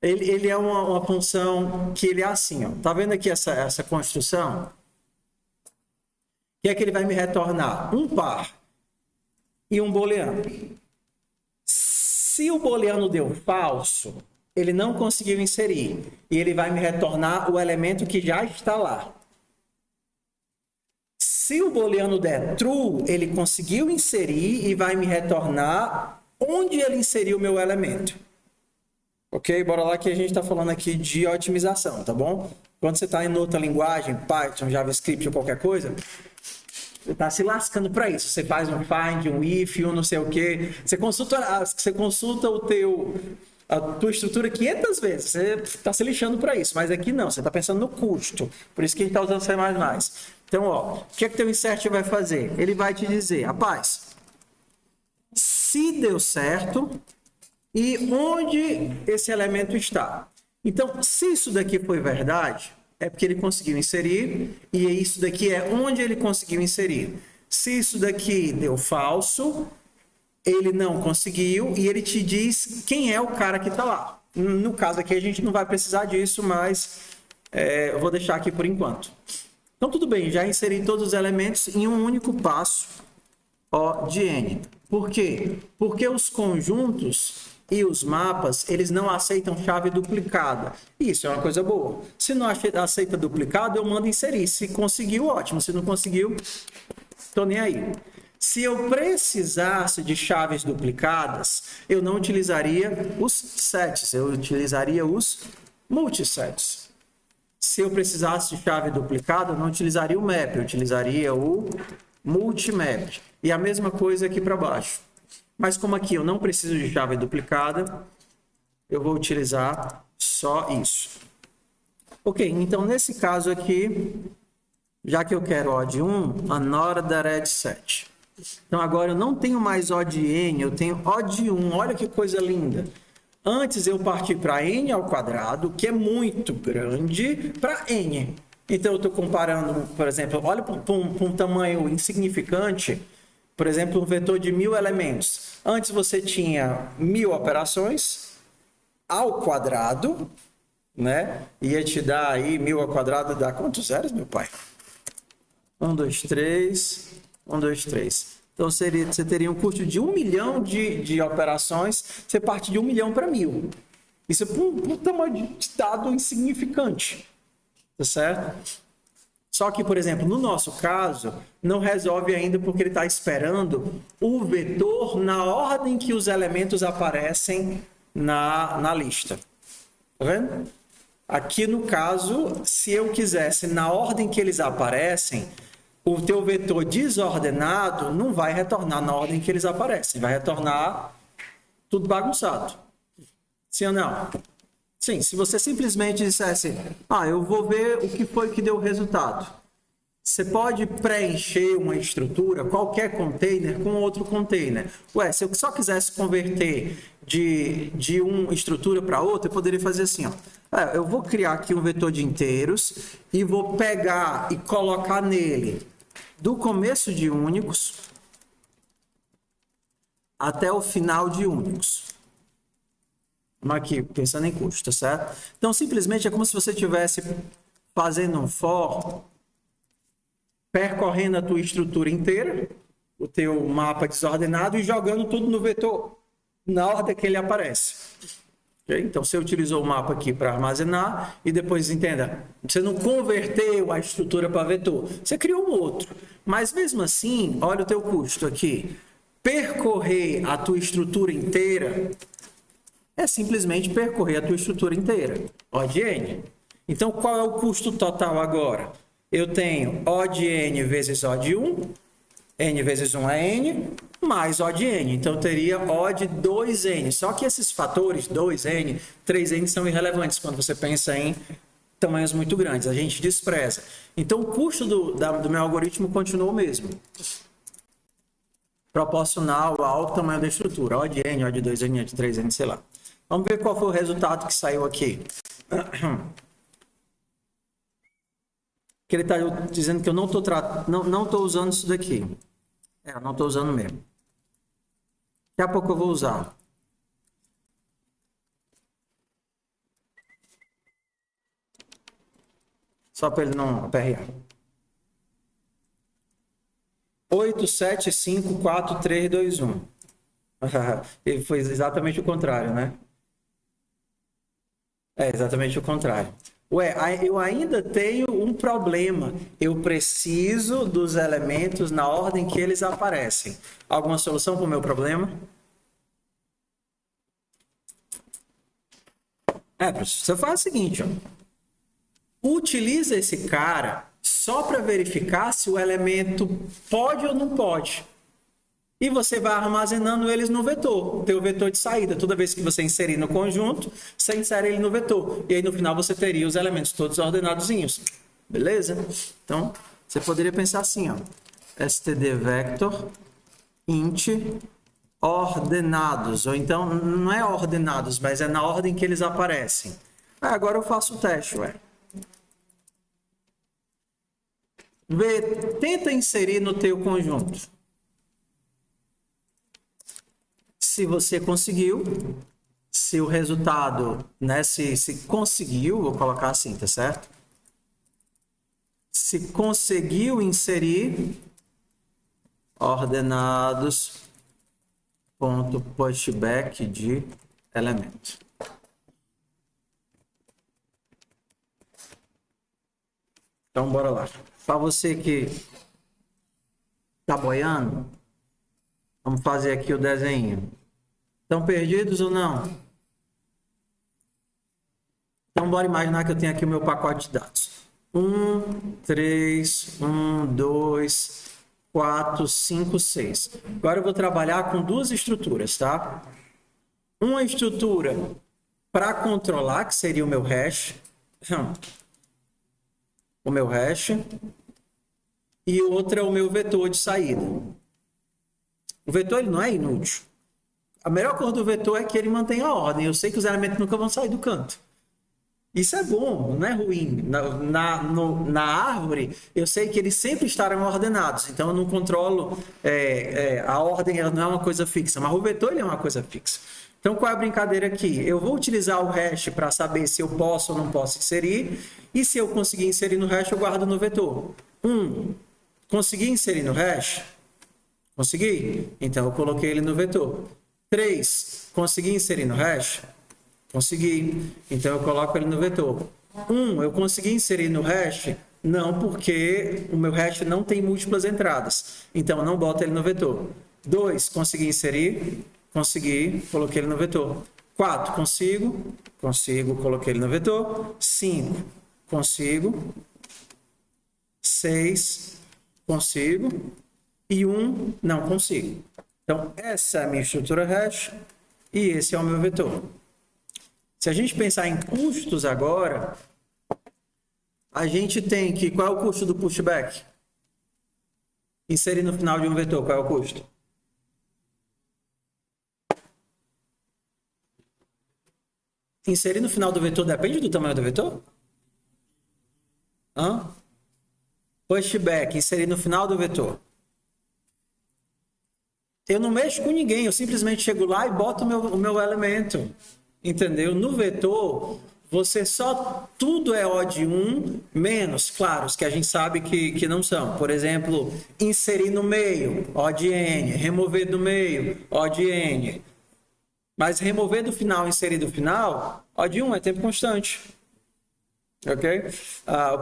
Ele é uma função que ele é assim, ó. Tá vendo aqui essa construção? O que é que ele vai me retornar? Um par e um booleano. Se o booleano deu falso, ele não conseguiu inserir. E ele vai me retornar o elemento que já está lá. Se o booleano der true, ele conseguiu inserir e vai me retornar onde ele inseriu o meu elemento. Ok? Bora lá que a gente está falando aqui de otimização, tá bom? Quando você está em outra linguagem, Python, JavaScript ou qualquer coisa, você está se lascando para isso. Você faz um find, um if, um não sei o quê. Você consulta a tua estrutura 500 vezes. Você está se lixando para isso. Mas aqui não, você está pensando no custo. Por isso que a gente está usando C++. Então, ó, o que é que teu insert vai fazer? Ele vai te dizer, rapaz, se deu certo e onde esse elemento está. Então, se isso daqui foi verdade, é porque ele conseguiu inserir, e isso daqui é onde ele conseguiu inserir. Se isso daqui deu falso, ele não conseguiu, e ele te diz quem é o cara que está lá. No caso aqui, a gente não vai precisar disso, mas eu vou deixar aqui por enquanto. Então, tudo bem, já inseri todos os elementos em um único passo, O de N. Por quê? Porque os conjuntos e os mapas, eles não aceitam chave duplicada. Isso é uma coisa boa. Se não aceita duplicado, eu mando inserir. Se conseguiu, ótimo. Se não conseguiu, estou nem aí. Se eu precisasse de chaves duplicadas, eu não utilizaria os sets, eu utilizaria os multisets. Se eu precisasse de chave duplicada, eu não utilizaria o map, eu utilizaria o multimap. E a mesma coisa aqui para baixo. Mas como aqui eu não preciso de chave duplicada, eu vou utilizar só isso. Ok, então nesse caso aqui, já que eu quero O de 1, another set. Então agora eu não tenho mais O de n, eu tenho O de 1. Olha que coisa linda. Antes eu parti para n ao quadrado, que é muito grande, para n. Então eu estou comparando, por exemplo, olha para um tamanho insignificante, por exemplo, um vetor de 1000 elementos. Antes você tinha 1000 operações ao quadrado, né? Ia te dar aí 1000 ao quadrado, dá quantos zeros, meu pai? 1, 2, 3, 1, 2, 3. Então, você teria um custo de 1 milhão de operações, você parte de 1 milhão para 1000. Isso é um tamanho de dado insignificante, tá certo? Só que, por exemplo, no nosso caso, não resolve ainda porque ele está esperando o vetor na ordem que os elementos aparecem na lista. Tá vendo? Aqui no caso, se eu quisesse na ordem que eles aparecem, o teu vetor desordenado não vai retornar na ordem que eles aparecem, vai retornar tudo bagunçado. Sim ou não? Sim, se você simplesmente dissesse, eu vou ver o que foi que deu o resultado. Você pode preencher uma estrutura, qualquer container, com outro container. Se eu só quisesse converter de uma estrutura para outra, eu poderia fazer assim, eu vou criar aqui um vetor de inteiros e vou pegar e colocar nele do começo de únicos até o final de únicos. Vamos aqui, pensando em custo, certo? Então, simplesmente é como se você estivesse fazendo um for, percorrendo a tua estrutura inteira, o teu mapa desordenado e jogando tudo no vetor, na ordem que ele aparece. Okay? Então, você utilizou o mapa aqui para armazenar e depois, entenda, você não converteu a estrutura para vetor, você criou um outro. Mas, mesmo assim, olha o teu custo aqui. Percorrer a tua estrutura inteira é simplesmente percorrer a tua estrutura inteira, O de n. Então, qual é o custo total agora? Eu tenho O de n vezes O de 1, n vezes 1 é n, mais O de n. Então, eu teria O de 2n. Só que esses fatores, 2n, 3n, são irrelevantes quando você pensa em tamanhos muito grandes. A gente despreza. Então, o custo do meu algoritmo continua o mesmo. Proporcional ao tamanho da estrutura. O de n, O de 2n, O de 3n, sei lá. Vamos ver qual foi o resultado que saiu aqui. Que ele está dizendo que eu não estou usando isso daqui. Eu não estou usando mesmo. Daqui a pouco eu vou usar. Só para ele não aperrear. 8, 7, 5, 4, 3, 2, 1. Ele foi exatamente o contrário, né? É exatamente o contrário. Eu ainda tenho um problema. Eu preciso dos elementos na ordem que eles aparecem. Alguma solução para o meu problema? Professor, você faz o seguinte, utiliza esse cara só para verificar se o elemento pode ou não pode. E você vai armazenando eles no vetor, o teu vetor de saída. Toda vez que você inserir no conjunto, você insere ele no vetor. E aí no final você teria os elementos todos ordenadozinhos. Beleza? Então, você poderia pensar assim, std vector int ordenados. Ou então, não é ordenados, mas é na ordem que eles aparecem. Agora eu faço o teste, Tenta inserir no teu conjunto. Se você conseguiu, se o resultado, se conseguiu, vou colocar assim, tá certo? Se conseguiu inserir ordenados ponto pushback de elemento. Então, bora lá. Para você que tá boiando, vamos fazer aqui o desenho. Estão perdidos ou não? Então, bora imaginar que eu tenho aqui o meu pacote de dados. 1, 3, 1, 2, 4, 5, 6. Agora eu vou trabalhar com duas estruturas, tá? Uma estrutura para controlar, que seria o meu hash. o meu hash, e outra é o meu vetor de saída. O vetor ele não é inútil. A melhor coisa do vetor é que ele mantém a ordem. Eu sei que os elementos nunca vão sair do canto. Isso é bom, não é ruim. Na árvore, eu sei que eles sempre estarão ordenados. Então, eu não controlo... a ordem ela não é uma coisa fixa, mas o vetor ele é uma coisa fixa. Então, qual é a brincadeira aqui? Eu vou utilizar o hash para saber se eu posso ou não posso inserir. E se eu conseguir inserir no hash, eu guardo no vetor. Consegui inserir no hash? Consegui? Então, eu coloquei ele no vetor. 3. Consegui inserir no hash? Consegui. Então, eu coloco ele no vetor. 1. Eu consegui inserir no hash? Não, porque o meu hash não tem múltiplas entradas. Então, eu não boto ele no vetor. 2. Consegui inserir? Consegui. Coloquei ele no vetor. 4. Consigo? Consigo. Coloquei ele no vetor. 5. Consigo. 6. Consigo. E 1. Não consigo. Então, essa é a minha estrutura hash e esse é o meu vetor. Se a gente pensar em custos agora, a gente tem que... Qual é o custo do pushback? Inserir no final de um vetor, qual é o custo? Inserir no final do vetor depende do tamanho do vetor? Pushback, inserir no final do vetor. Eu não mexo com ninguém, eu simplesmente chego lá e boto o meu elemento. Entendeu? No vetor, você só... Tudo é O de 1, menos, claro, os que a gente sabe que não são. Por exemplo, inserir no meio, O de N. Remover do meio, O de N. Mas remover do final, inserir do final, O de 1 é tempo constante. Ok?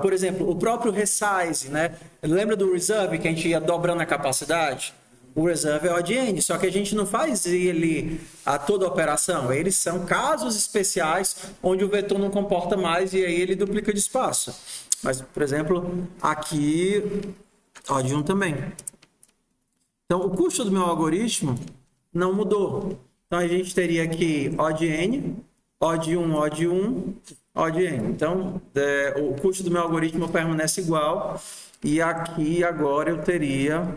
Por exemplo, o próprio resize, né? Lembra do reserve que a gente ia dobrando a capacidade? O reserve é O de N, só que a gente não faz ele a toda a operação. Eles são casos especiais onde o vetor não comporta mais e aí ele duplica de espaço. Mas, por exemplo, aqui, O de 1 também. Então, o custo do meu algoritmo não mudou. Então, a gente teria aqui O de N, O de 1, O de 1, O de N. Então, o custo do meu algoritmo permanece igual. E aqui, agora, eu teria...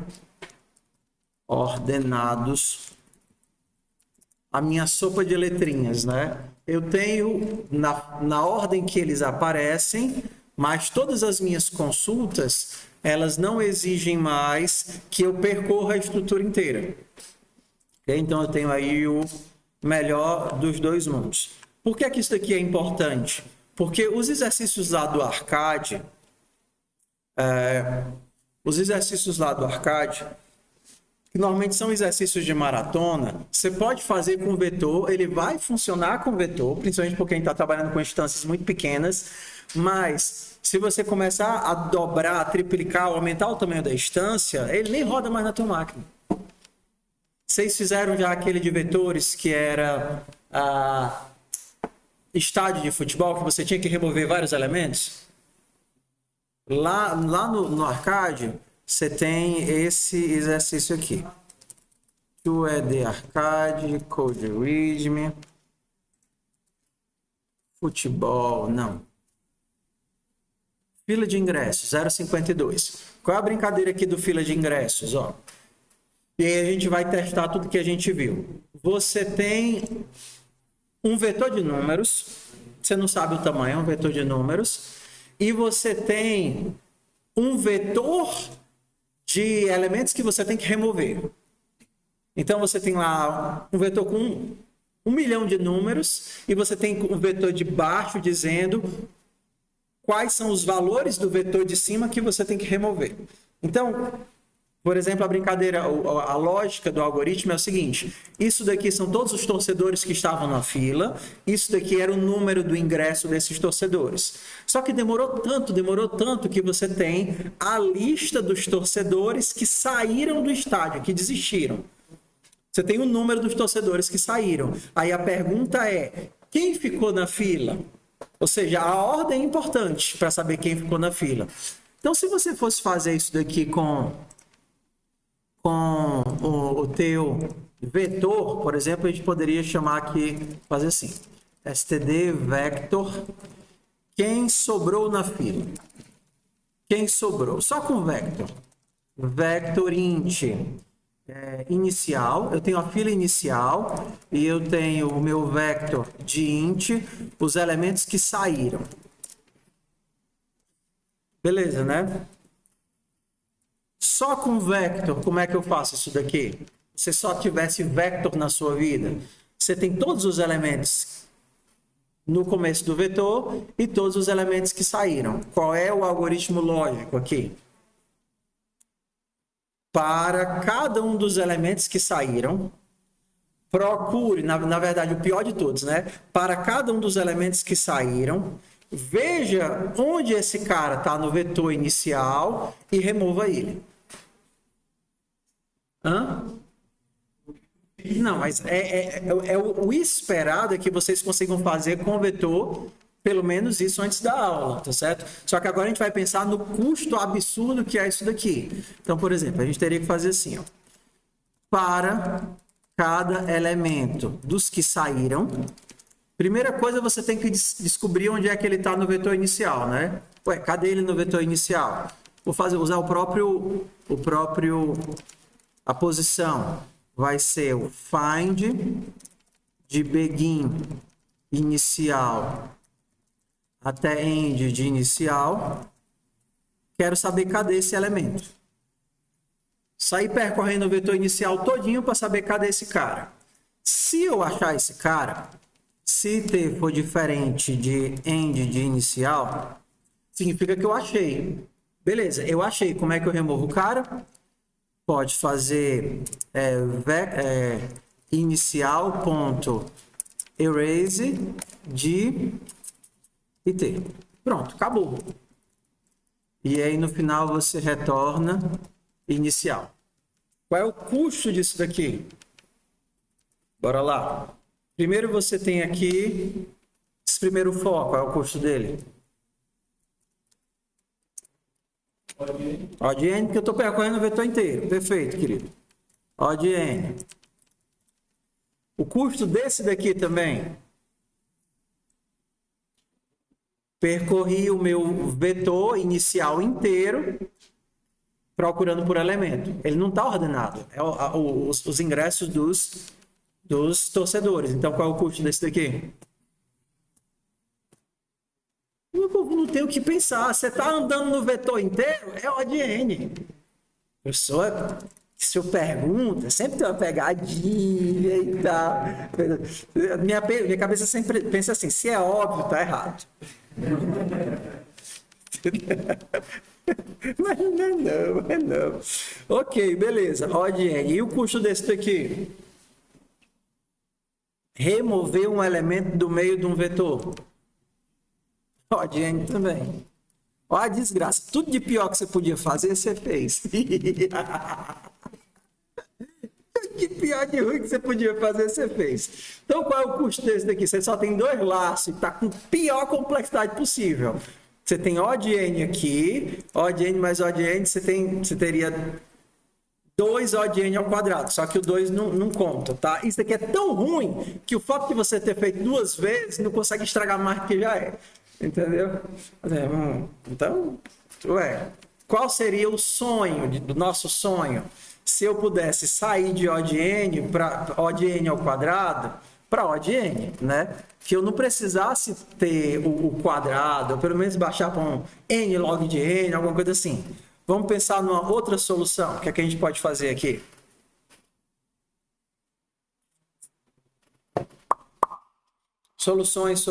ordenados a minha sopa de letrinhas, né? Eu tenho na ordem que eles aparecem, mas todas as minhas consultas, elas não exigem mais que eu percorra a estrutura inteira. Okay? Então, eu tenho aí o melhor dos dois mundos. Por que isso daqui é importante? Porque os exercícios lá do arcade, que normalmente são exercícios de maratona, você pode fazer com vetor, ele vai funcionar com vetor, principalmente porque a gente está trabalhando com instâncias muito pequenas, mas se você começar a dobrar, a triplicar, aumentar o tamanho da instância, ele nem roda mais na tua máquina. Vocês fizeram já aquele de vetores que era estádio de futebol, que você tinha que remover vários elementos? Lá no arcade, você tem esse exercício aqui. QED Arcade, Code Rhythm, futebol, não. Fila de ingressos, 0,52. Qual é a brincadeira aqui do fila de ingressos? Ó? E aí a gente vai testar tudo que a gente viu. Você tem um vetor de números, você não sabe o tamanho, é um vetor de números, e você tem um vetor de elementos que você tem que remover. Então, você tem lá um vetor com 1 milhão de números e você tem um vetor de baixo dizendo quais são os valores do vetor de cima que você tem que remover. Então, por exemplo, a brincadeira, a lógica do algoritmo é o seguinte: isso daqui são todos os torcedores que estavam na fila, isso daqui era o número do ingresso desses torcedores. Só que demorou tanto que você tem a lista dos torcedores que saíram do estádio, que desistiram. Você tem o número dos torcedores que saíram. Aí a pergunta é, quem ficou na fila? Ou seja, a ordem é importante para saber quem ficou na fila. Então, se você fosse fazer isso daqui com o teu vetor, por exemplo, a gente poderia chamar aqui, fazer assim, std vector, quem sobrou na fila. Quem sobrou? Só com vector. Vector int inicial. Eu tenho a fila inicial e eu tenho o meu vector de int, os elementos que saíram. Beleza, né? Só com vector, como é que eu faço isso daqui? Se só tivesse vector na sua vida, você tem todos os elementos no começo do vetor e todos os elementos que saíram. Qual é o algoritmo lógico aqui? Para cada um dos elementos que saíram, procure, na verdade, o pior de todos, né? Para cada um dos elementos que saíram, veja onde esse cara está no vetor inicial e remova ele. Hã? Não, mas o esperado é que vocês consigam fazer com o vetor pelo menos isso antes da aula, tá certo? Só que agora a gente vai pensar no custo absurdo que é isso daqui. Então, por exemplo, a gente teria que fazer assim, ó. Para cada elemento dos que saíram, primeira coisa você tem que descobrir onde é que ele está no vetor inicial, né? Ué, cadê ele no vetor inicial? Vou usar a posição. Vai ser o find de begin inicial até end de inicial. Quero saber cadê esse elemento. Sair percorrendo o vetor inicial todinho para saber cadê esse cara. Se eu achar esse cara, se t for diferente de end de inicial, significa que eu achei. Beleza, eu achei. Como é que eu removo o cara? Pode fazer inicial.erase de it. Pronto, acabou. E aí no final você retorna inicial. Qual é o custo disso daqui? Bora lá. Primeiro você tem aqui esse primeiro for, qual é o custo dele? O de n, porque eu estou percorrendo o vetor inteiro. Perfeito, querido. O de n. O custo desse daqui também. Percorri o meu vetor inicial inteiro, procurando por elemento. Ele não está ordenado. É os ingressos dos torcedores. Então, qual é o custo desse daqui? Não tem o que pensar. Você está andando no vetor inteiro, é O de N. Professor, se eu pergunto, sempre tem uma pegadinha e tal. Minha cabeça sempre pensa assim, se é óbvio, está errado. Mas não é não. Ok, beleza. O de N. E o custo desse daqui? Remover um elemento do meio de um vetor. O de N também. Olha a desgraça. Tudo de pior que você podia fazer, você fez. Que pior de ruim que você podia fazer, você fez. Então, qual é o custo desse daqui? Você só tem dois laços e está com a pior complexidade possível. Você tem O de N aqui, O de N mais O de N, você teria 2 O de N ao quadrado, só que o 2 não conta, tá? Isso daqui é tão ruim que o fato de você ter feito 2 vezes não consegue estragar mais do que já é. Entendeu? Então, qual seria o sonho, do nosso sonho? Se eu pudesse sair de O de N para O de N ao quadrado para O de N, né? Que eu não precisasse ter o quadrado, ou pelo menos baixar para um N log de N, alguma coisa assim. Vamos pensar numa outra solução. O que é que a gente pode fazer aqui? Soluções.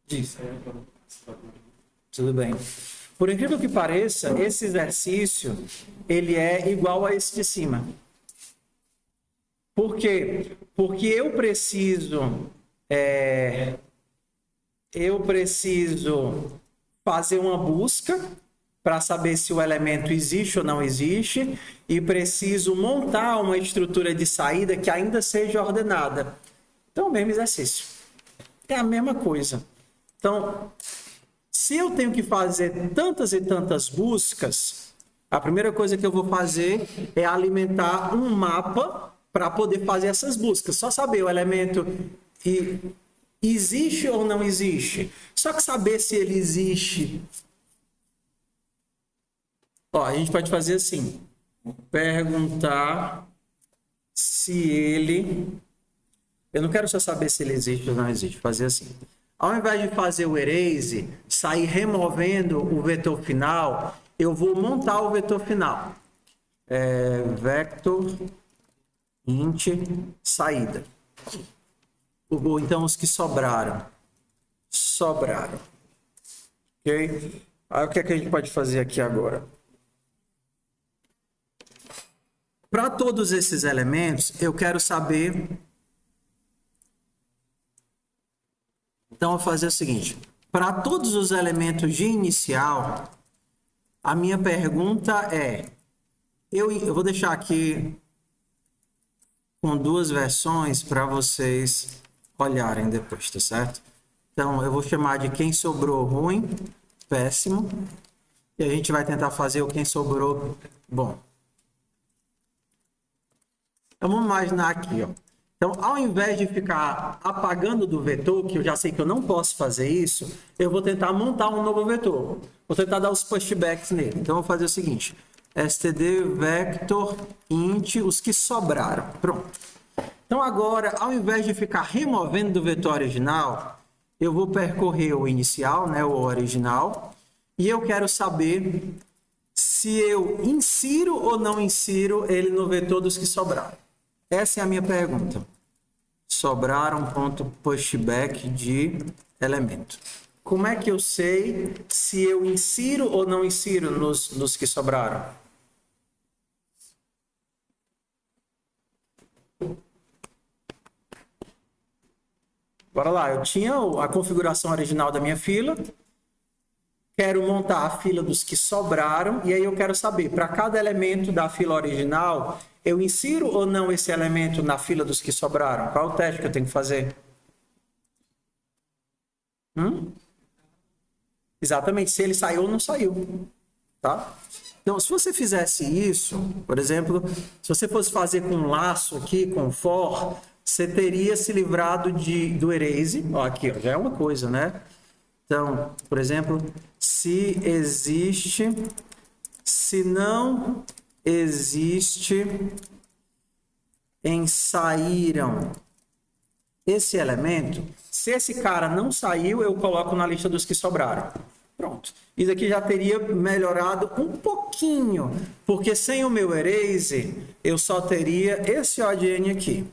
Diz. Tudo bem. Por incrível que pareça, esse exercício ele é igual a esse de cima. Por quê? Porque eu preciso fazer uma busca para saber se o elemento existe ou não existe e preciso montar uma estrutura de saída que ainda seja ordenada. Então, o mesmo exercício. É a mesma coisa. Então, se eu tenho que fazer tantas e tantas buscas, A primeira coisa que eu vou fazer é alimentar um mapa para poder fazer essas buscas. Só saber o elemento que existe ou não existe. Só que saber se ele existe. Ó, a gente pode fazer assim. Perguntar se ele... Eu não quero só saber se ele existe ou não existe. Fazer assim. Ao invés de fazer o erase, sair removendo o vetor final, eu vou montar o vetor final. Vector int saída. Então, os que sobraram. Ok? Aí, o que é que a gente pode fazer aqui agora? Para todos esses elementos, eu quero saber... Então, eu vou fazer o seguinte. Para todos os elementos de inicial, a minha pergunta é... Eu vou deixar aqui com duas versões para vocês olharem depois, tá certo? Então, eu vou chamar de quem sobrou ruim, péssimo. E a gente vai tentar fazer o quem sobrou bom. Então, vamos imaginar aqui, ó. Então, ao invés de ficar apagando do vetor, que eu já sei que eu não posso fazer isso, eu vou tentar montar um novo vetor. Vou tentar dar os pushbacks nele. Então, eu vou fazer o seguinte. std vector int os que sobraram. Pronto. Então, agora, ao invés de ficar removendo do vetor original, eu vou percorrer o inicial, né, o original, e eu quero saber se eu insiro ou não insiro ele no vetor dos que sobraram. Essa é a minha pergunta. Sobraram.pushback de elemento. Como é que eu sei se eu insiro ou não insiro nos que sobraram? Bora lá, eu tinha a configuração original da minha fila. Quero montar a fila dos que sobraram. E aí eu quero saber, para cada elemento da fila original... Eu insiro ou não esse elemento na fila dos que sobraram? Qual é o teste que eu tenho que fazer? Exatamente, se ele saiu ou não saiu. Tá? Então, se você fizesse isso, por exemplo, se você fosse fazer com um laço aqui, com for, você teria se livrado do erase. Ó, aqui, ó, já é uma coisa, né? Então, por exemplo, se existe, se não... existe em saíram esse elemento. Se esse cara não saiu, eu coloco na lista dos que sobraram. Pronto. Isso aqui já teria melhorado um pouquinho, porque sem o meu erase, eu só teria esse ODN aqui.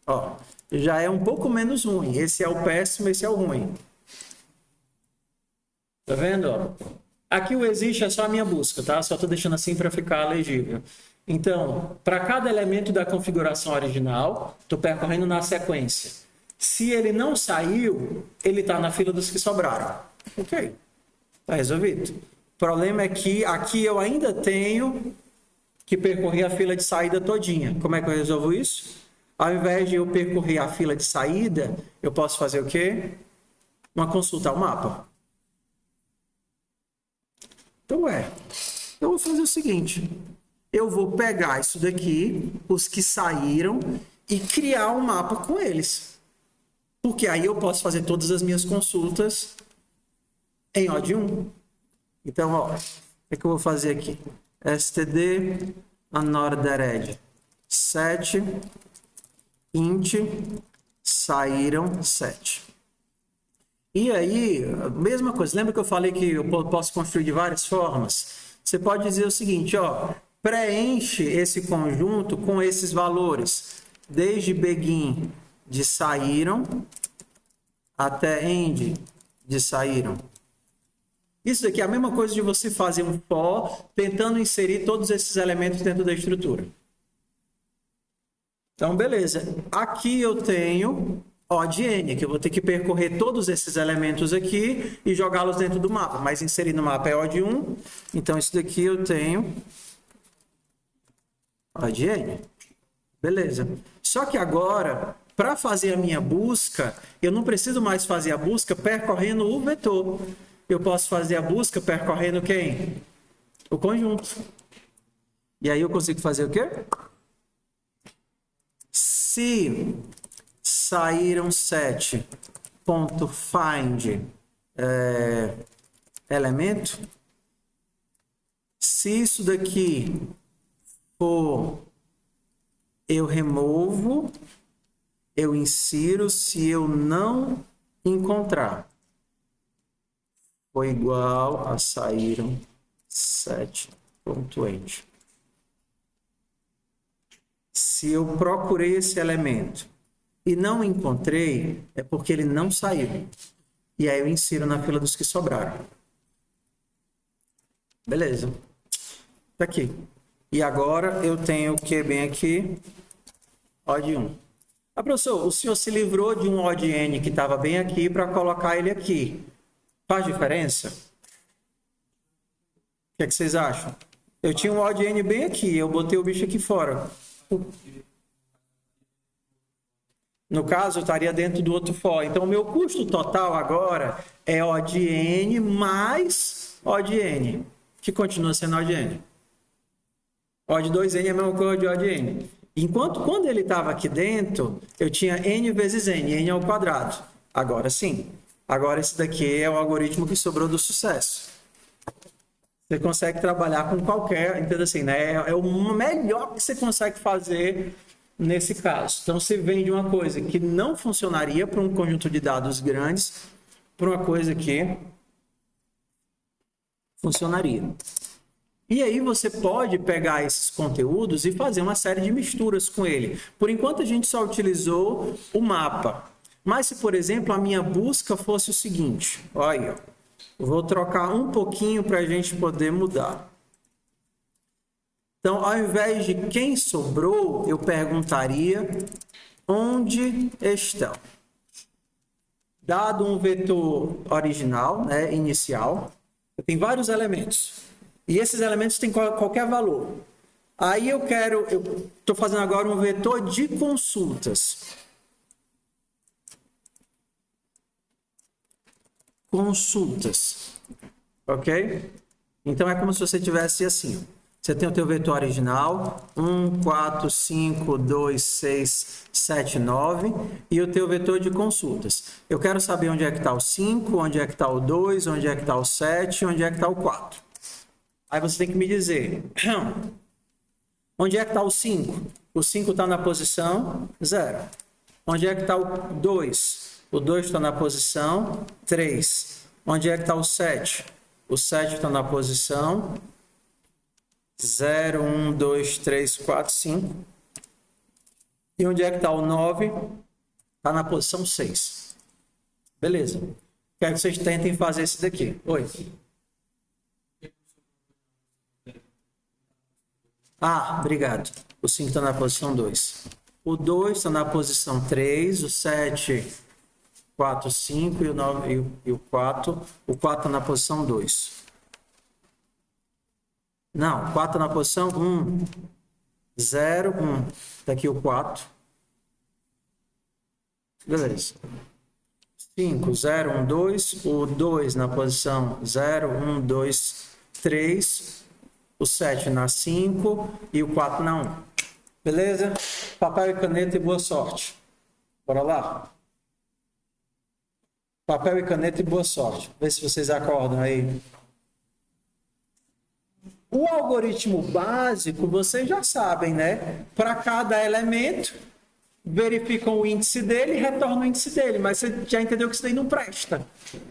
Ó, já é um pouco menos ruim. Esse é o péssimo, esse é o ruim. Tá vendo? Ó? Aqui o existe é só a minha busca, tá? Só estou deixando assim para ficar legível. Então, para cada elemento da configuração original, estou percorrendo na sequência. Se ele não saiu, ele está na fila dos que sobraram. Ok. Está resolvido. O problema é que aqui eu ainda tenho que percorrer a fila de saída todinha. Como é que eu resolvo isso? Ao invés de eu percorrer a fila de saída, eu posso fazer o quê? Uma consulta ao mapa. Então, eu vou fazer o seguinte, eu vou pegar isso daqui, os que saíram, e criar um mapa com eles. Porque aí eu posso fazer todas as minhas consultas em OD1. Então, ó, o que eu vou fazer aqui? std unordered set int saíram 7. E aí, mesma coisa, lembra que eu falei que eu posso construir de várias formas? Você pode dizer o seguinte, ó, preenche esse conjunto com esses valores, desde begin de saíram até end de saíram. Isso daqui é a mesma coisa de você fazer um for tentando inserir todos esses elementos dentro da estrutura. Então, beleza. Aqui eu tenho ODN, que eu vou ter que percorrer todos esses elementos aqui e jogá-los dentro do mapa. Mas inserir no mapa é OD1. Então, isso daqui eu tenho ODN. Beleza. Só que agora, para fazer a minha busca, eu não preciso mais fazer a busca percorrendo o vetor. Eu posso fazer a busca percorrendo quem? o conjunto. E aí eu consigo fazer o quê? Se saíram 7, ponto find elemento. Se isso daqui for, eu removo, eu insiro, se eu não encontrar, foi igual a saíram 7.8. Se eu procurei esse elemento e não encontrei, é porque ele não saiu. E aí eu insiro na fila dos que sobraram. Beleza. Tá aqui. E agora eu tenho o que bem aqui? Odd 1. Professor, o senhor se livrou de um odd n que estava bem aqui para colocar ele aqui. Faz diferença? O que é que vocês acham? Eu tinha um odd n bem aqui, eu botei o bicho aqui fora. No caso, eu estaria dentro do outro for. Então, o meu custo total agora é odd n mais odd n, que continua sendo odd n. Odd 2n é a mesma coisa de odd n. Enquanto, quando ele estava aqui dentro, eu tinha n vezes n ao quadrado. Agora sim. Agora esse daqui é o algoritmo que sobrou do sucesso. Você consegue trabalhar com qualquer, entenda assim, né? É o melhor que você consegue fazer nesse caso. Então, você vem de uma coisa que não funcionaria para um conjunto de dados grandes para uma coisa que funcionaria. E aí você pode pegar esses conteúdos e fazer uma série de misturas com ele. Por enquanto, a gente só utilizou o mapa. Mas se, por exemplo, a minha busca fosse o seguinte, olha, eu vou trocar um pouquinho para a gente poder mudar. Então, ao invés de quem sobrou, eu perguntaria onde estão. Dado um vetor original, né, inicial, eu tenho vários elementos. E esses elementos têm qualquer valor. Aí eu estou fazendo agora um vetor de consultas. Consultas. Ok? Então é como se você tivesse assim. Você tem o teu vetor original, 1, 4, 5, 2, 6, 7, 9, e o teu vetor de consultas. Eu quero saber onde é que está o 5, onde é que está o 2, onde é que está o 7, onde é que está o 4. Aí você tem que me dizer, onde é que está o 5? O 5 está na posição 0. Onde é que está o 2? O 2 está na posição 3. Onde é que está o 7? O 7 está na posição 0, 1, 2, 3, 4, 5. E onde é que está o 9? Está na posição 6. Beleza. Quero que vocês tentem fazer esse daqui. Oi. Obrigado. O 5 está na posição 2. O 2 está na posição 3. O 7, 4, 5 e o 9 e o 4. O 4 está na posição 2. Não, 4 na posição 1, 0, 1. Está aqui o 4. Beleza. 5, 0, 1, 2. O 2 na posição 0, 1, 2, 3. O 7 na 5 e o 4 na 1. Beleza? Papel e caneta e boa sorte. Bora lá? Papel e caneta e boa sorte. Vê se vocês acordam aí. O algoritmo básico, vocês já sabem, né? Para cada elemento, verificam o índice dele e retornam o índice dele. Mas você já entendeu que isso daí não presta.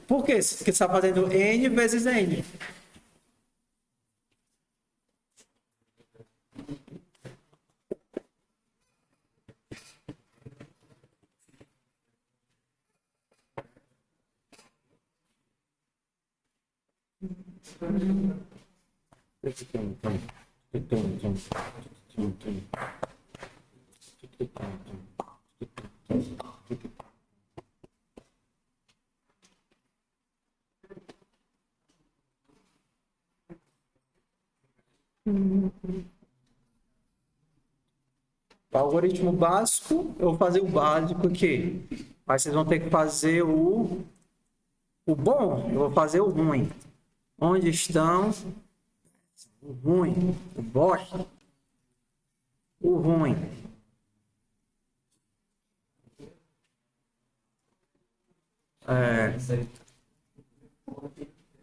Por quê? Porque você está fazendo n vezes n. O algoritmo básico, eu vou fazer o básico aqui. Mas vocês vão ter que fazer o bom, eu vou fazer o ruim. Onde estão O ruim, o bosta, o ruim.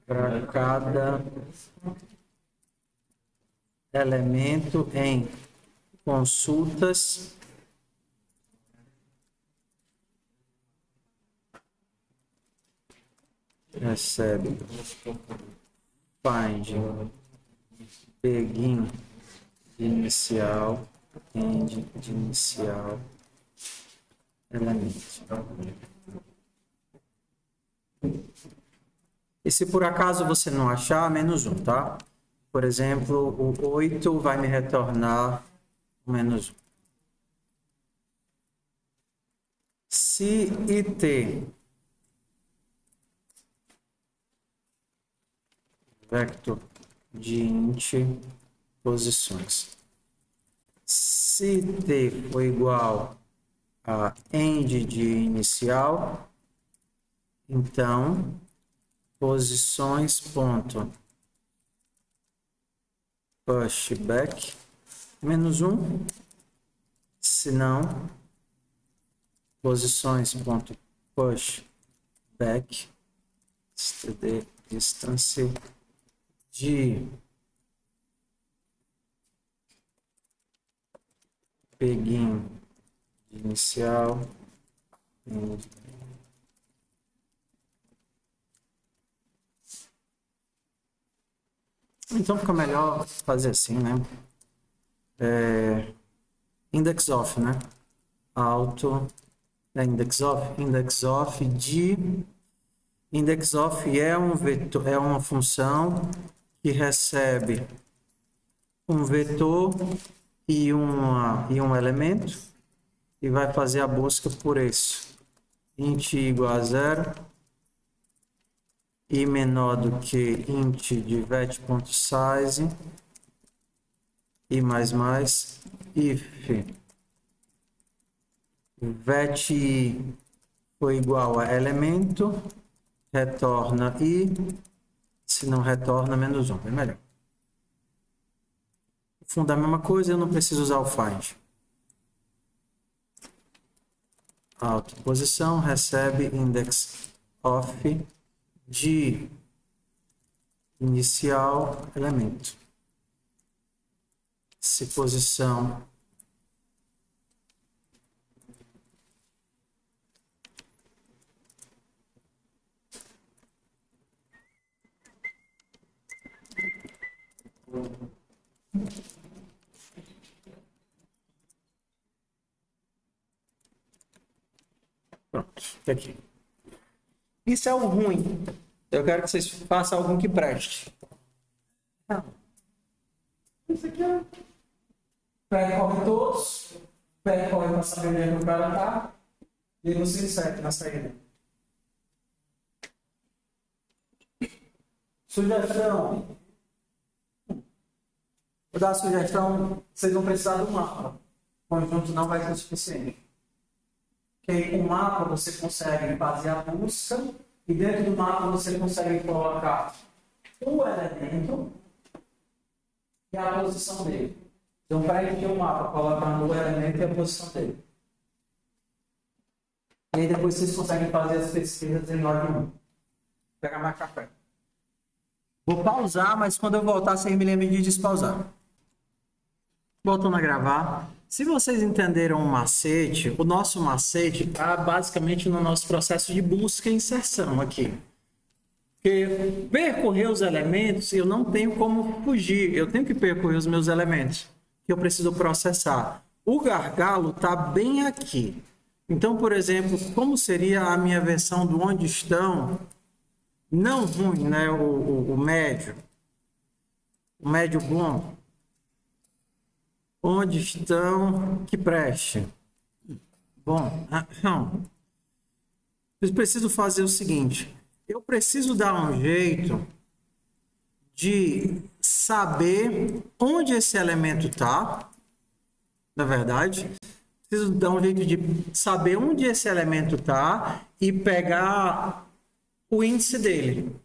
Para cada elemento em consultas recebe find begin de inicial end de inicial elemento. E se por acaso você não achar, menos 1, tá? Por exemplo, o 8 vai me retornar menos 1. Se IT vector de int posições, se t for igual a end de inicial, então posições ponto pushback menos 1, se não posições ponto pushback std distância de begin de inicial então fica melhor fazer assim, né? Index of, né? Auto index of de index of é um vetor, é uma função que recebe um vetor e um elemento e vai fazer a busca por esse int igual a 0 e menor do que int de vet.size e mais if vet for igual a elemento, retorna i, se não retorna, menos 1, é melhor. O fundo é a mesma coisa, eu não preciso usar o find. Auto posição recebe index of de inicial elemento. Se posição pronto, tá aqui. Isso é o ruim. Eu quero que vocês façam algum que preste. Isso aqui é. Percorre todos. Percorre para saber onde é que o cara tá. E você insere na saída. Sugestão. Vou dar a sugestão. Vocês vão precisar do mapa. O conjunto não vai ser o suficiente. Porque com o mapa você consegue fazer a busca. E dentro do mapa você consegue colocar o elemento e a posição dele. Então, para ele ter um mapa colocando o elemento e a posição dele. E aí depois vocês conseguem fazer as pesquisas em log 1. Vou pegar mais café. Vou pausar, mas quando eu voltar, vocês me lembrem de despausar. Voltando a gravar. Se vocês entenderam o macete, o nosso macete está basicamente no nosso processo de busca e inserção aqui. Porque percorrer os elementos, eu não tenho como fugir. Eu tenho que percorrer os meus elementos, que eu preciso processar. O gargalo está bem aqui. Então, por exemplo, como seria a minha versão do onde estão, não ruim, né? O médio. O médio bom. Onde estão que preste? Bom, eu preciso fazer o seguinte. Eu preciso dar um jeito de saber onde esse elemento está, na verdade. Preciso dar um jeito de saber onde esse elemento está e pegar o índice dele.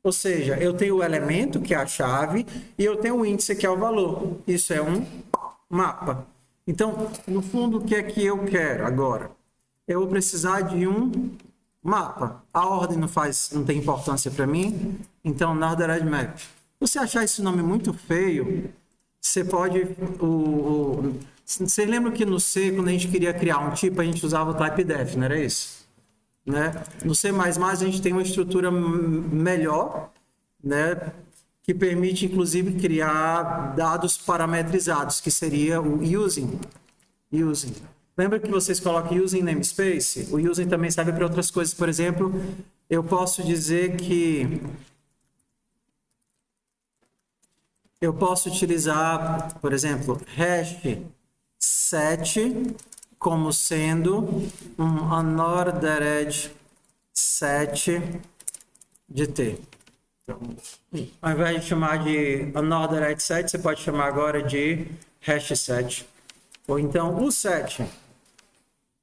Ou seja, eu tenho o elemento, que é a chave, e eu tenho o índice, que é o valor. Isso é um mapa. Então, no fundo, o que é que eu quero agora? Eu vou precisar de um mapa. A ordem não tem importância para mim, então Northered Map. Se você achar esse nome muito feio, você pode... Você lembra que no C, quando a gente queria criar um tipo, a gente usava o typedef, não era isso? Né? No C++ a gente tem uma estrutura melhor, né? Que permite, inclusive, criar dados parametrizados, que seria o using. Lembra que vocês colocam using namespace? O using também serve para outras coisas. Por exemplo, eu posso dizer que eu posso utilizar, por exemplo, hash set como sendo um unordered set de T. Então, ao invés de chamar de unordered set, você pode chamar agora de hash set. Ou então o set.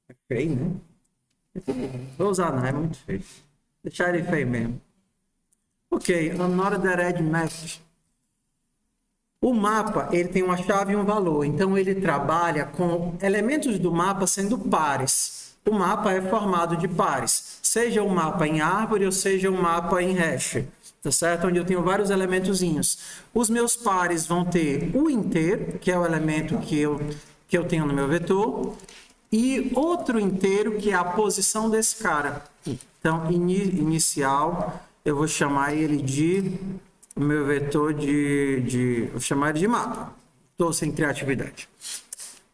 É feio, né? Vou usar não, é muito feio. Deixar ele feio mesmo. Ok, unordered map. O mapa, ele tem uma chave e um valor, então ele trabalha com elementos do mapa sendo pares. O mapa é formado de pares, seja um mapa em árvore ou seja um mapa em hash, tá certo? Onde eu tenho vários elementozinhos. Os meus pares vão ter o inteiro, que é o elemento que eu tenho no meu vetor, e outro inteiro, que é a posição desse cara. Então, inicial, eu vou chamar ele de... O meu vetor vou chamar ele de mapa. Estou sem criatividade.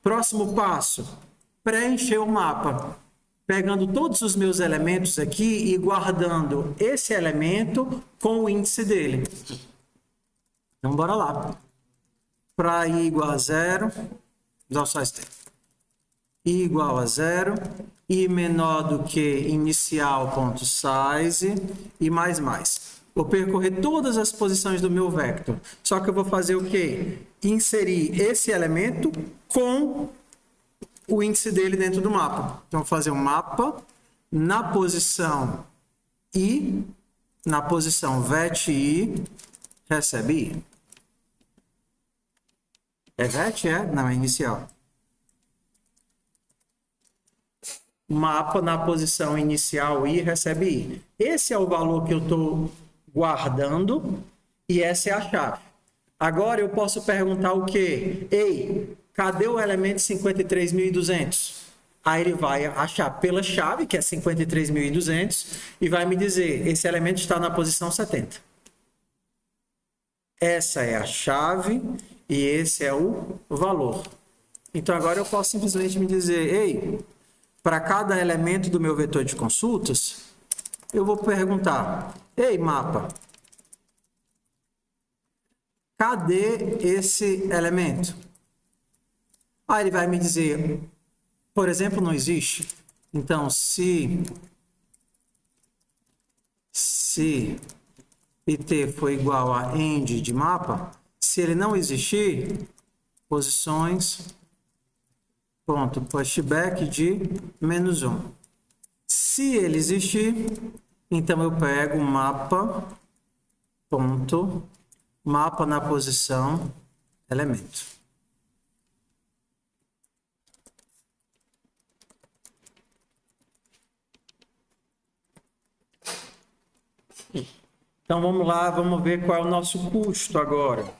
Próximo passo, preencher o mapa. Pegando todos os meus elementos aqui e guardando esse elemento com o índice dele. Então, bora lá. Para i igual a 0, usar só esse tempo. I igual a 0, i menor do que inicial.size e mais. Vou percorrer todas as posições do meu vector. Só que eu vou fazer o quê? Inserir esse elemento com o índice dele dentro do mapa. Então, vou fazer um mapa na posição i, na posição vet i, recebe i. É vet? É? Não, é inicial. Mapa na posição inicial i, recebe i. Esse é o valor que eu estou guardando e essa é a chave. Agora eu posso perguntar o quê? Ei, cadê o elemento 53.200? Aí ele vai achar pela chave, que é 53.200, e vai me dizer, esse elemento está na posição 70. Essa é a chave e esse é o valor. Então agora eu posso simplesmente me dizer, ei, para cada elemento do meu vetor de consultas, eu vou perguntar, ei, mapa, cadê esse elemento? Aí ele vai me dizer, por exemplo, não existe. Então, se IT for igual a end de mapa, se ele não existir, posições, ponto, pushback de -1. Se ele existir, então eu pego mapa, ponto, mapa na posição, elemento. Então vamos lá, vamos ver qual é o nosso custo agora.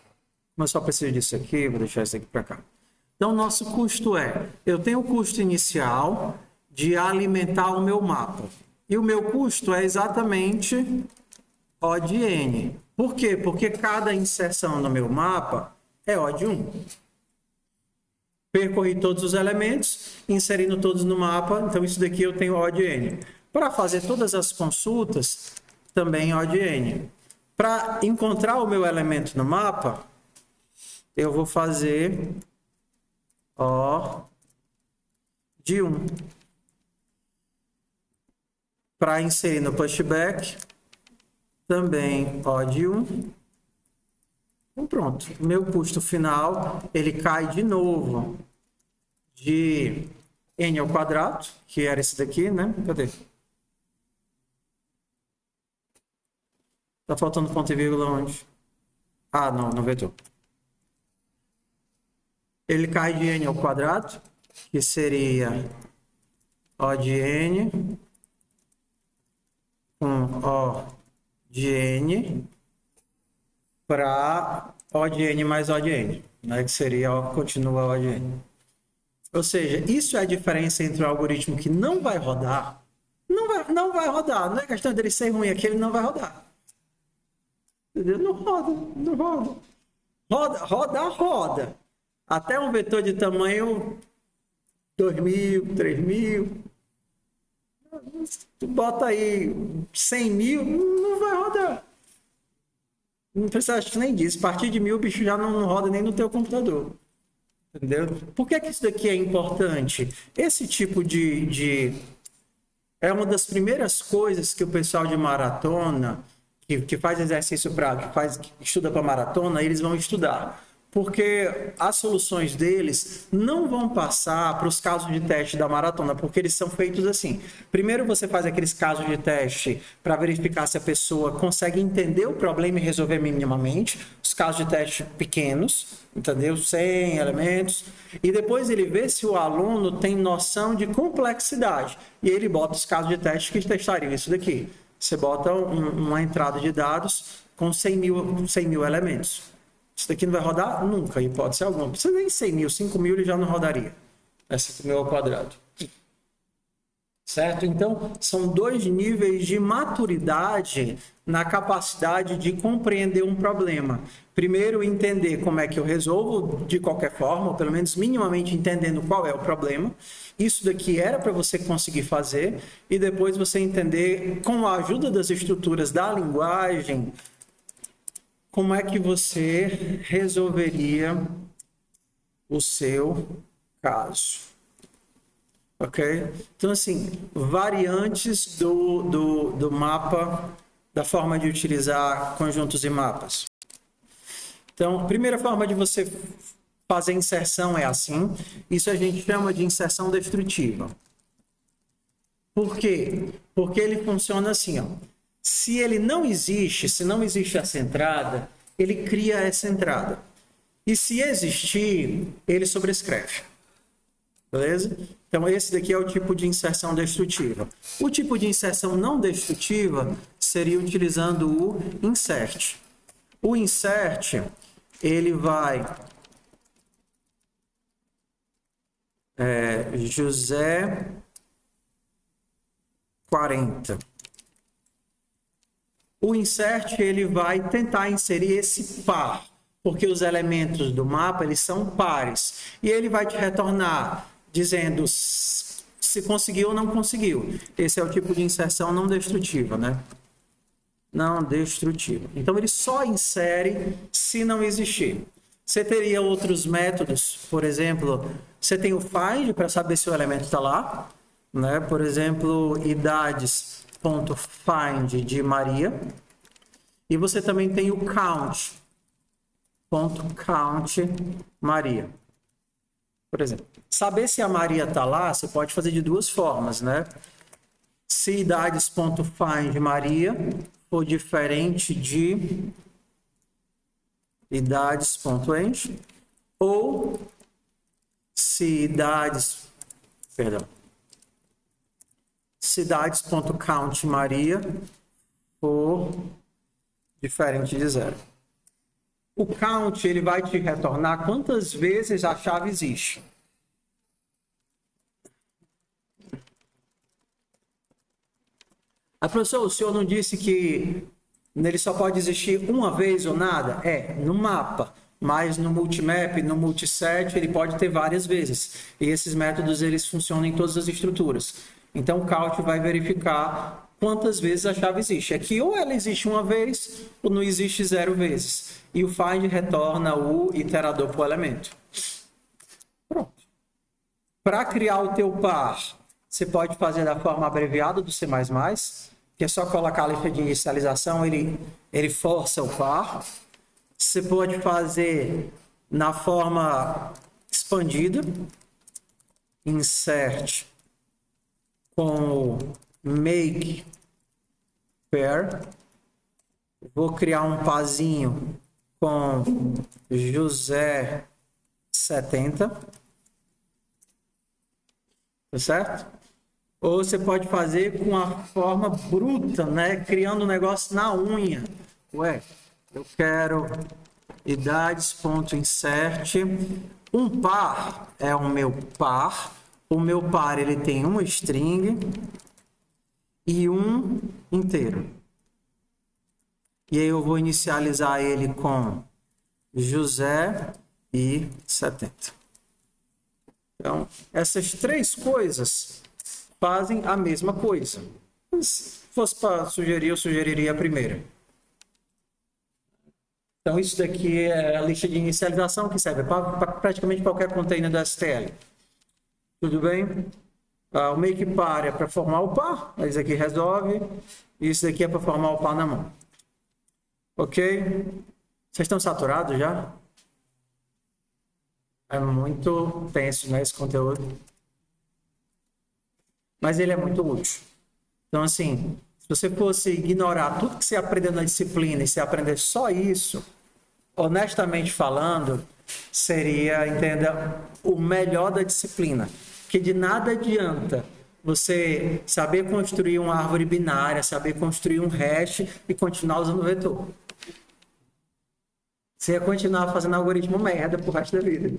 Mas só preciso disso aqui, vou deixar isso aqui para cá. Então o nosso custo eu tenho o custo inicial de alimentar o meu mapa. E o meu custo é exatamente O de N. Por quê? Porque cada inserção no meu mapa é O de 1. Percorri todos os elementos, inserindo todos no mapa, então isso daqui eu tenho O de N. Para fazer todas as consultas, também O de N. Para encontrar o meu elemento no mapa, eu vou fazer O de 1. Para inserir no pushback, também O de 1. Então, pronto. Meu custo final, ele cai de novo de N ao quadrado, que era esse daqui, né? Cadê? Tá faltando ponto e vírgula onde? Ah, não, no vetor. Ele cai de n ao quadrado, que seria O de n com O de n para O de n mais O de n, né? Que seria O continua O de n. Ou seja, isso é a diferença entre um algoritmo que não vai rodar, não vai rodar, não é questão dele ser ruim aqui, ele não vai rodar. Entendeu? Não roda, não roda. Roda. Até um vetor de tamanho 2.000, 3.000. Tu bota aí 100.000, não vai rodar. Não precisa nem disso. A partir de 1.000, o bicho já não roda nem no teu computador. Entendeu? Por que isso daqui é importante? Esse tipo de... É uma das primeiras coisas que o pessoal de maratona, que faz exercício que estuda para maratona, eles vão estudar. Porque as soluções deles não vão passar para os casos de teste da maratona, porque eles são feitos assim. Primeiro você faz aqueles casos de teste para verificar se a pessoa consegue entender o problema e resolver minimamente, os casos de teste pequenos, entendeu? 100 elementos. E depois ele vê se o aluno tem noção de complexidade. E ele bota os casos de teste que testariam isso daqui. Você bota uma entrada de dados com 100 mil elementos. Isso daqui não vai rodar nunca, em hipótese alguma. Não precisa nem 100.000, 5.000 ele já não rodaria. É 5.000 ao quadrado. Certo? Então, são dois níveis de maturidade na capacidade de compreender um problema. Primeiro, entender como é que eu resolvo de qualquer forma, ou pelo menos minimamente entendendo qual é o problema. Isso daqui era para você conseguir fazer. E depois você entender, com a ajuda das estruturas da linguagem, como é que você resolveria o seu caso. Ok? Então, assim, variantes do mapa, da forma de utilizar conjuntos e mapas. Então, a primeira forma de você fazer inserção é assim. Isso a gente chama de inserção destrutiva. Por quê? Porque ele funciona assim, ó. Se ele não existe, se não existe essa entrada, ele cria essa entrada. E se existir, ele sobrescreve. Beleza? Então, esse daqui é o tipo de inserção destrutiva. O tipo de inserção não destrutiva seria utilizando o insert. O insert, ele vai... José 40. O insert ele vai tentar inserir esse par, porque os elementos do mapa eles são pares. E ele vai te retornar dizendo se conseguiu ou não conseguiu. Esse é o tipo de inserção não destrutiva, né? Não destrutiva. Então, ele só insere se não existir. Você teria outros métodos, por exemplo, você tem o find para saber se o elemento está lá, né? Por exemplo, idades.find de Maria. E você também tem o count Maria. Por exemplo, saber se a Maria está lá, você pode fazer de duas formas, né? Se idades.find Maria for diferente de idades.end, ou se idades.count Maria for diferente de zero. O count ele vai te retornar quantas vezes a chave existe. A professor, o senhor não disse que ele só pode existir uma vez ou nada? No mapa, mas no multimap, no multiset, ele pode ter várias vezes. E esses métodos eles funcionam em todas as estruturas. Então o count vai verificar quantas vezes a chave existe. Aqui ou ela existe uma vez ou não existe 0 vezes. E o find retorna o iterador para o elemento. Pronto. Para criar o teu par, você pode fazer da forma abreviada do C++, que é só colocar a lista de inicialização, ele força o par. Você pode fazer na forma expandida, insert com make pair, Vou criar um parzinho com José 70, tá certo? Ou você pode fazer com a forma bruta, né? Criando um negócio na unha. Ué, eu quero idades.insert. Um par é o meu par. O meu par ele tem uma string e um inteiro. E aí eu vou inicializar ele com José e 70. Então, essas três coisas fazem a mesma coisa. Se fosse para sugerir, eu sugeriria a primeira. Então, isso daqui é a lista de inicialização que serve para praticamente qualquer container da STL. Tudo bem? O make par é para formar o par, isso aqui resolve. Isso daqui é para formar o par na mão. Ok? Vocês estão saturados já? É muito tenso, né, esse conteúdo. Mas ele é muito útil. Então, assim, se você fosse ignorar tudo que você aprendeu na disciplina e você aprender só isso, honestamente falando, seria, entenda, o melhor da disciplina. Que de nada adianta você saber construir uma árvore binária, saber construir um hash e continuar usando vetor. Você ia continuar fazendo algoritmo merda pro resto da vida.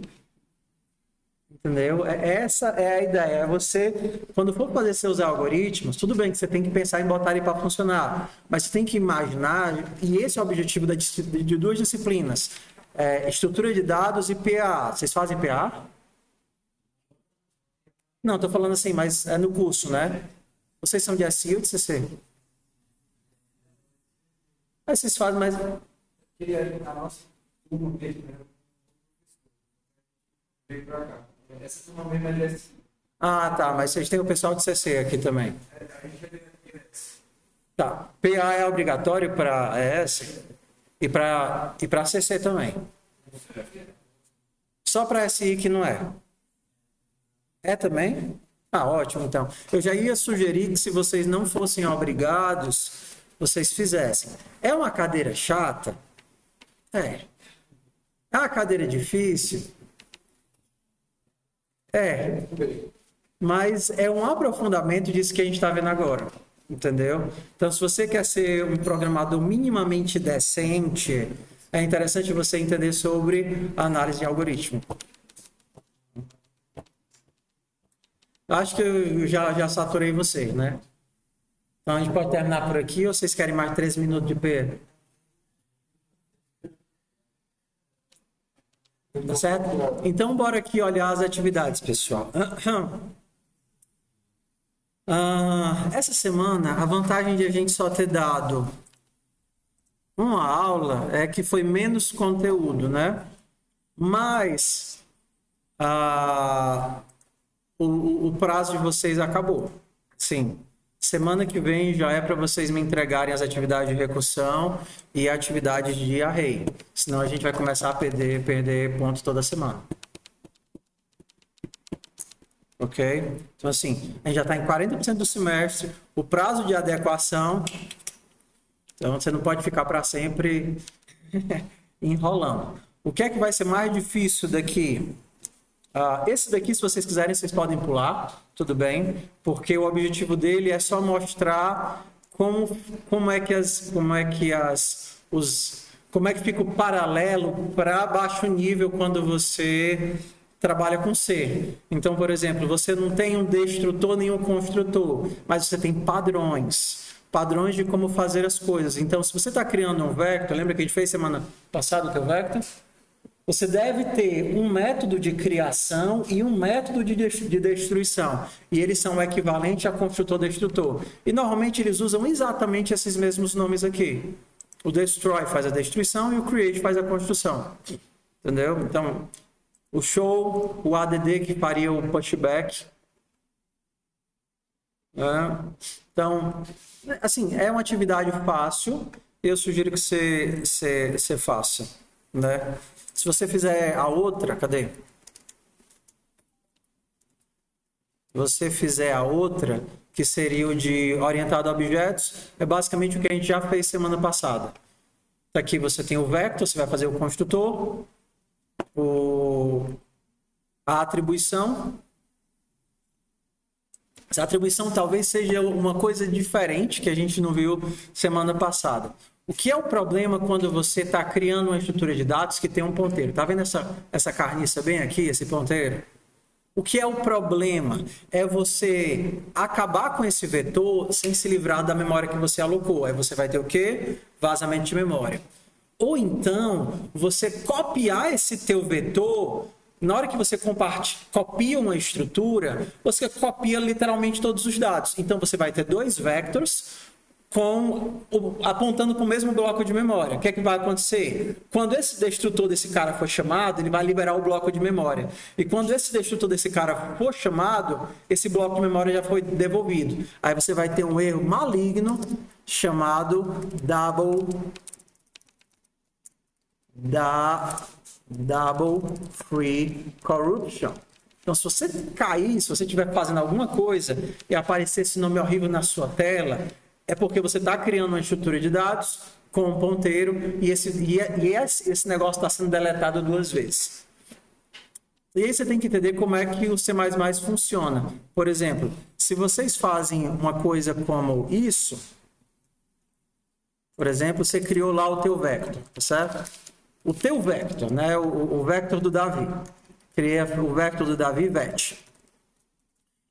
Entendeu? Essa é a ideia. É você, quando for fazer seus algoritmos, tudo bem que você tem que pensar em botar ele para funcionar, mas você tem que imaginar, e esse é o objetivo de duas disciplinas, estrutura de dados e PA. Vocês fazem PA? Não, estou falando assim, mas é no curso, né? Vocês são de SI ou de CC? Aí vocês fazem mais... Ah, tá, mas vocês têm o pessoal de CC aqui também. Tá, PA é obrigatório para ES e para CC também. Só para SI que não é. É também? Ah, ótimo, então. Eu já ia sugerir que se vocês não fossem obrigados, vocês fizessem. É uma cadeira chata? É. É uma cadeira difícil? É. Mas é um aprofundamento disso que a gente está vendo agora. Entendeu? Então, se você quer ser um programador minimamente decente, é interessante você entender sobre análise de algoritmo. Acho que eu já saturei vocês, né? Então, a gente pode terminar por aqui ou vocês querem mais 3 minutos de P? Tá certo? Então, bora aqui olhar as atividades, pessoal. Essa semana, a vantagem de a gente só ter dado uma aula é que foi menos conteúdo, né? Mas o prazo de vocês acabou. Sim. Semana que vem já é para vocês me entregarem as atividades de recursão e atividades de array. Senão a gente vai começar a perder pontos toda semana. Ok? Então, assim, a gente já está em 40% do semestre. O prazo de adequação... Então, você não pode ficar para sempre enrolando. O que é que vai ser mais difícil daqui? Esse daqui, se vocês quiserem, vocês podem pular, tudo bem? Porque o objetivo dele é só mostrar como é que fica o paralelo para baixo nível quando você trabalha com C. Então, por exemplo, você não tem um destrutor nem um construtor, mas você tem padrões de como fazer as coisas. Então, se você está criando um vector, lembra que a gente fez semana passada o teu vector? Você deve ter um método de criação e um método de destruição. E eles são equivalentes a construtor-destrutor. E normalmente eles usam exatamente esses mesmos nomes aqui. O destroy faz a destruição e o create faz a construção. Entendeu? Então, o show, o add que faria o pushback. Então, assim, é uma atividade fácil. Eu sugiro que você faça, né? Se você fizer a outra, cadê? Se você fizer a outra, que seria o de orientado a objetos, é basicamente o que a gente já fez semana passada. Aqui você tem o vector, você vai fazer o construtor, a atribuição. Essa atribuição talvez seja uma coisa diferente que a gente não viu semana passada. O que é o problema quando você está criando uma estrutura de dados que tem um ponteiro? Está vendo essa carniça bem aqui, esse ponteiro? O que é o problema? É você acabar com esse vetor sem se livrar da memória que você alocou. Aí você vai ter o quê? Vazamento de memória. Ou então, você copiar esse teu vetor. Na hora que você copia uma estrutura, você copia literalmente todos os dados. Então, você vai ter dois vectors apontando para o mesmo bloco de memória. O que é que vai acontecer? Quando esse destrutor desse cara for chamado, ele vai liberar o bloco de memória. E quando esse destrutor desse cara for chamado, esse bloco de memória já foi devolvido. Aí você vai ter um erro maligno chamado double free corruption. Então, se você cair, se você estiver fazendo alguma coisa e aparecer esse nome horrível na sua tela, é porque você está criando uma estrutura de dados com um ponteiro e esse negócio está sendo deletado 2 vezes. E aí você tem que entender como é que o C++ funciona. Por exemplo, se vocês fazem uma coisa como isso, por exemplo, você criou lá o teu vector, tá certo? O teu vector, né? O vector do Davi. Criei o vector do Davi, vet.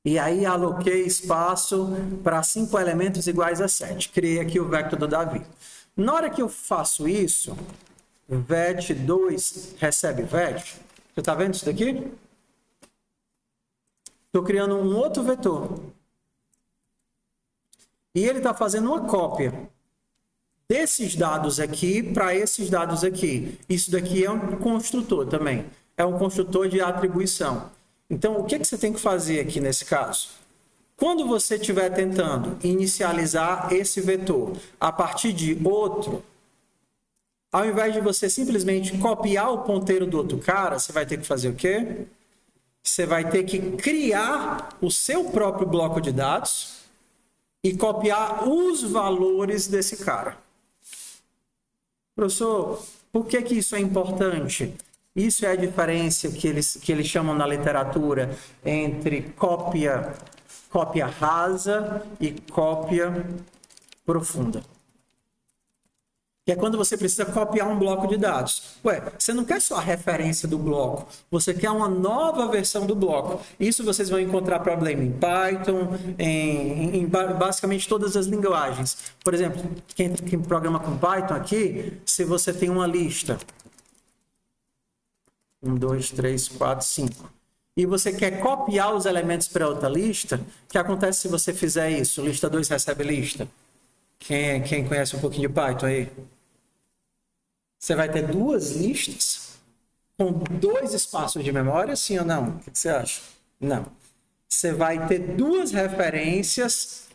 E aí aloquei espaço para 5 elementos iguais a 7. Criei aqui o vector do Davi. Na hora que eu faço isso, vet2 recebe vet. Você está vendo isso daqui? Estou criando um outro vetor. E ele está fazendo uma cópia desses dados aqui para esses dados aqui. Isso daqui é um construtor também. É um construtor de atribuição. Então, o que você tem que fazer aqui nesse caso? Quando você estiver tentando inicializar esse vetor a partir de outro, ao invés de você simplesmente copiar o ponteiro do outro cara, você vai ter que fazer o quê? Você vai ter que criar o seu próprio bloco de dados e copiar os valores desse cara. Professor, por que isso é importante? Isso é a diferença que eles chamam na literatura entre cópia rasa e cópia profunda. Que é quando você precisa copiar um bloco de dados. Você não quer só a referência do bloco, você quer uma nova versão do bloco. Isso vocês vão encontrar problema em Python, em basicamente todas as linguagens. Por exemplo, quem programa com Python aqui, se você tem uma lista, 1, 2, 3, 4, 5. E você quer copiar os elementos para outra lista, o que acontece se você fizer isso? Lista 2 recebe lista. Quem conhece um pouquinho de Python aí? Você vai ter 2 listas com 2 espaços de memória, sim ou não? O que você acha? Não. Você vai ter 2 referências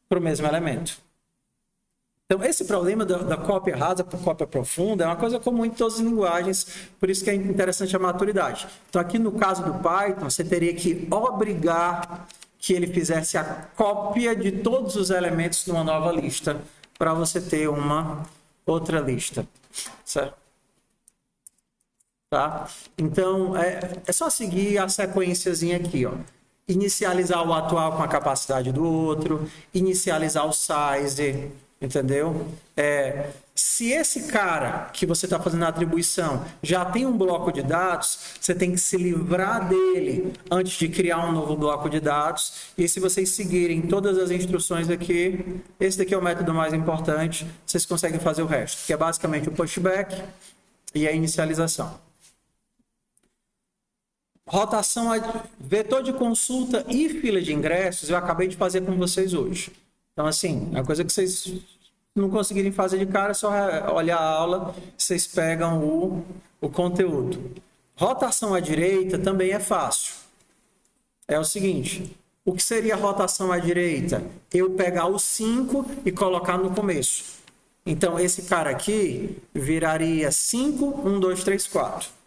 para o mesmo elemento. Então, esse problema da cópia rasa por cópia profunda é uma coisa comum em todas as linguagens, por isso que é interessante a maturidade. Então, aqui no caso do Python, você teria que obrigar que ele fizesse a cópia de todos os elementos numa nova lista para você ter uma outra lista, certo? Tá? Então, é só seguir a sequenciazinha aqui, ó. Inicializar o atual com a capacidade do outro, inicializar o size, entendeu? Se esse cara que você está fazendo a atribuição já tem um bloco de dados, você tem que se livrar dele antes de criar um novo bloco de dados. E se vocês seguirem todas as instruções aqui, esse daqui é o método mais importante, vocês conseguem fazer o resto, que é basicamente o pushback e a inicialização. Rotação, vetor de consulta e fila de ingressos, eu acabei de fazer com vocês hoje. Então, assim, é uma coisa que vocês não conseguirem fazer de cara, é só olhar a aula, vocês pegam o conteúdo. Rotação à direita também é fácil. É o seguinte, o que seria rotação à direita? Eu pegar o 5 e colocar no começo. Então, esse cara aqui viraria 5, 1, 2, 3, 4.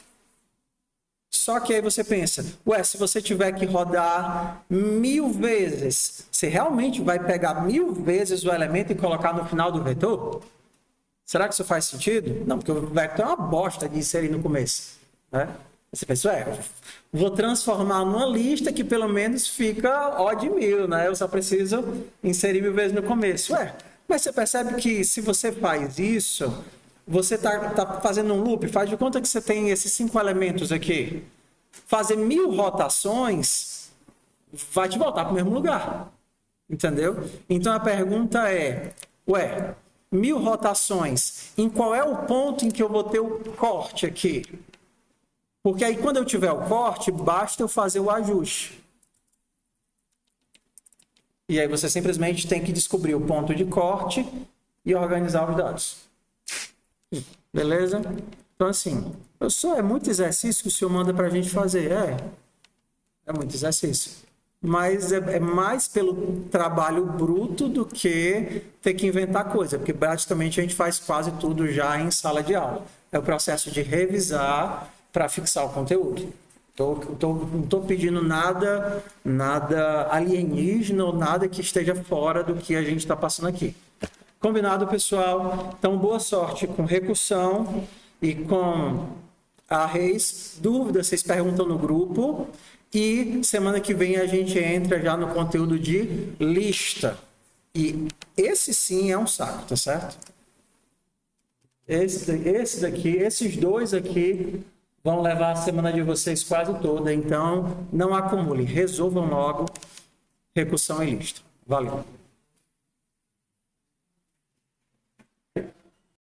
Só que aí você pensa, se você tiver que rodar 1000 vezes, você realmente vai pegar 1000 vezes o elemento e colocar no final do vetor? Será que isso faz sentido? Não, porque o vector é uma bosta de inserir no começo, né? Você pensa, vou transformar numa lista que pelo menos fica O de 1000, né? Eu só preciso inserir 1000 vezes no começo. Mas você percebe que se você faz isso, você tá fazendo um loop, faz de conta que você tem esses 5 elementos aqui. Fazer 1000 rotações vai te voltar para o mesmo lugar. Entendeu? Então a pergunta é, 1000 rotações, em qual é o ponto em que eu vou ter o corte aqui? Porque aí quando eu tiver o corte, basta eu fazer o ajuste. E aí você simplesmente tem que descobrir o ponto de corte e organizar os dados. Beleza? Então assim, é muito exercício que o senhor manda para a gente fazer. É muito exercício. Mas é mais pelo trabalho bruto do que ter que inventar coisa, porque praticamente a gente faz quase tudo já em sala de aula. É o processo de revisar para fixar o conteúdo. Não estou pedindo nada alienígena ou nada que esteja fora do que a gente está passando aqui. Combinado, pessoal? Então, boa sorte com recursão e com arrays. Dúvidas, vocês perguntam no grupo. E semana que vem a gente entra já no conteúdo de lista. E esse sim é um saco, tá certo? Esse daqui, esses dois aqui vão levar a semana de vocês quase toda. Então, não acumulem. Resolvam logo recursão e lista. Valeu.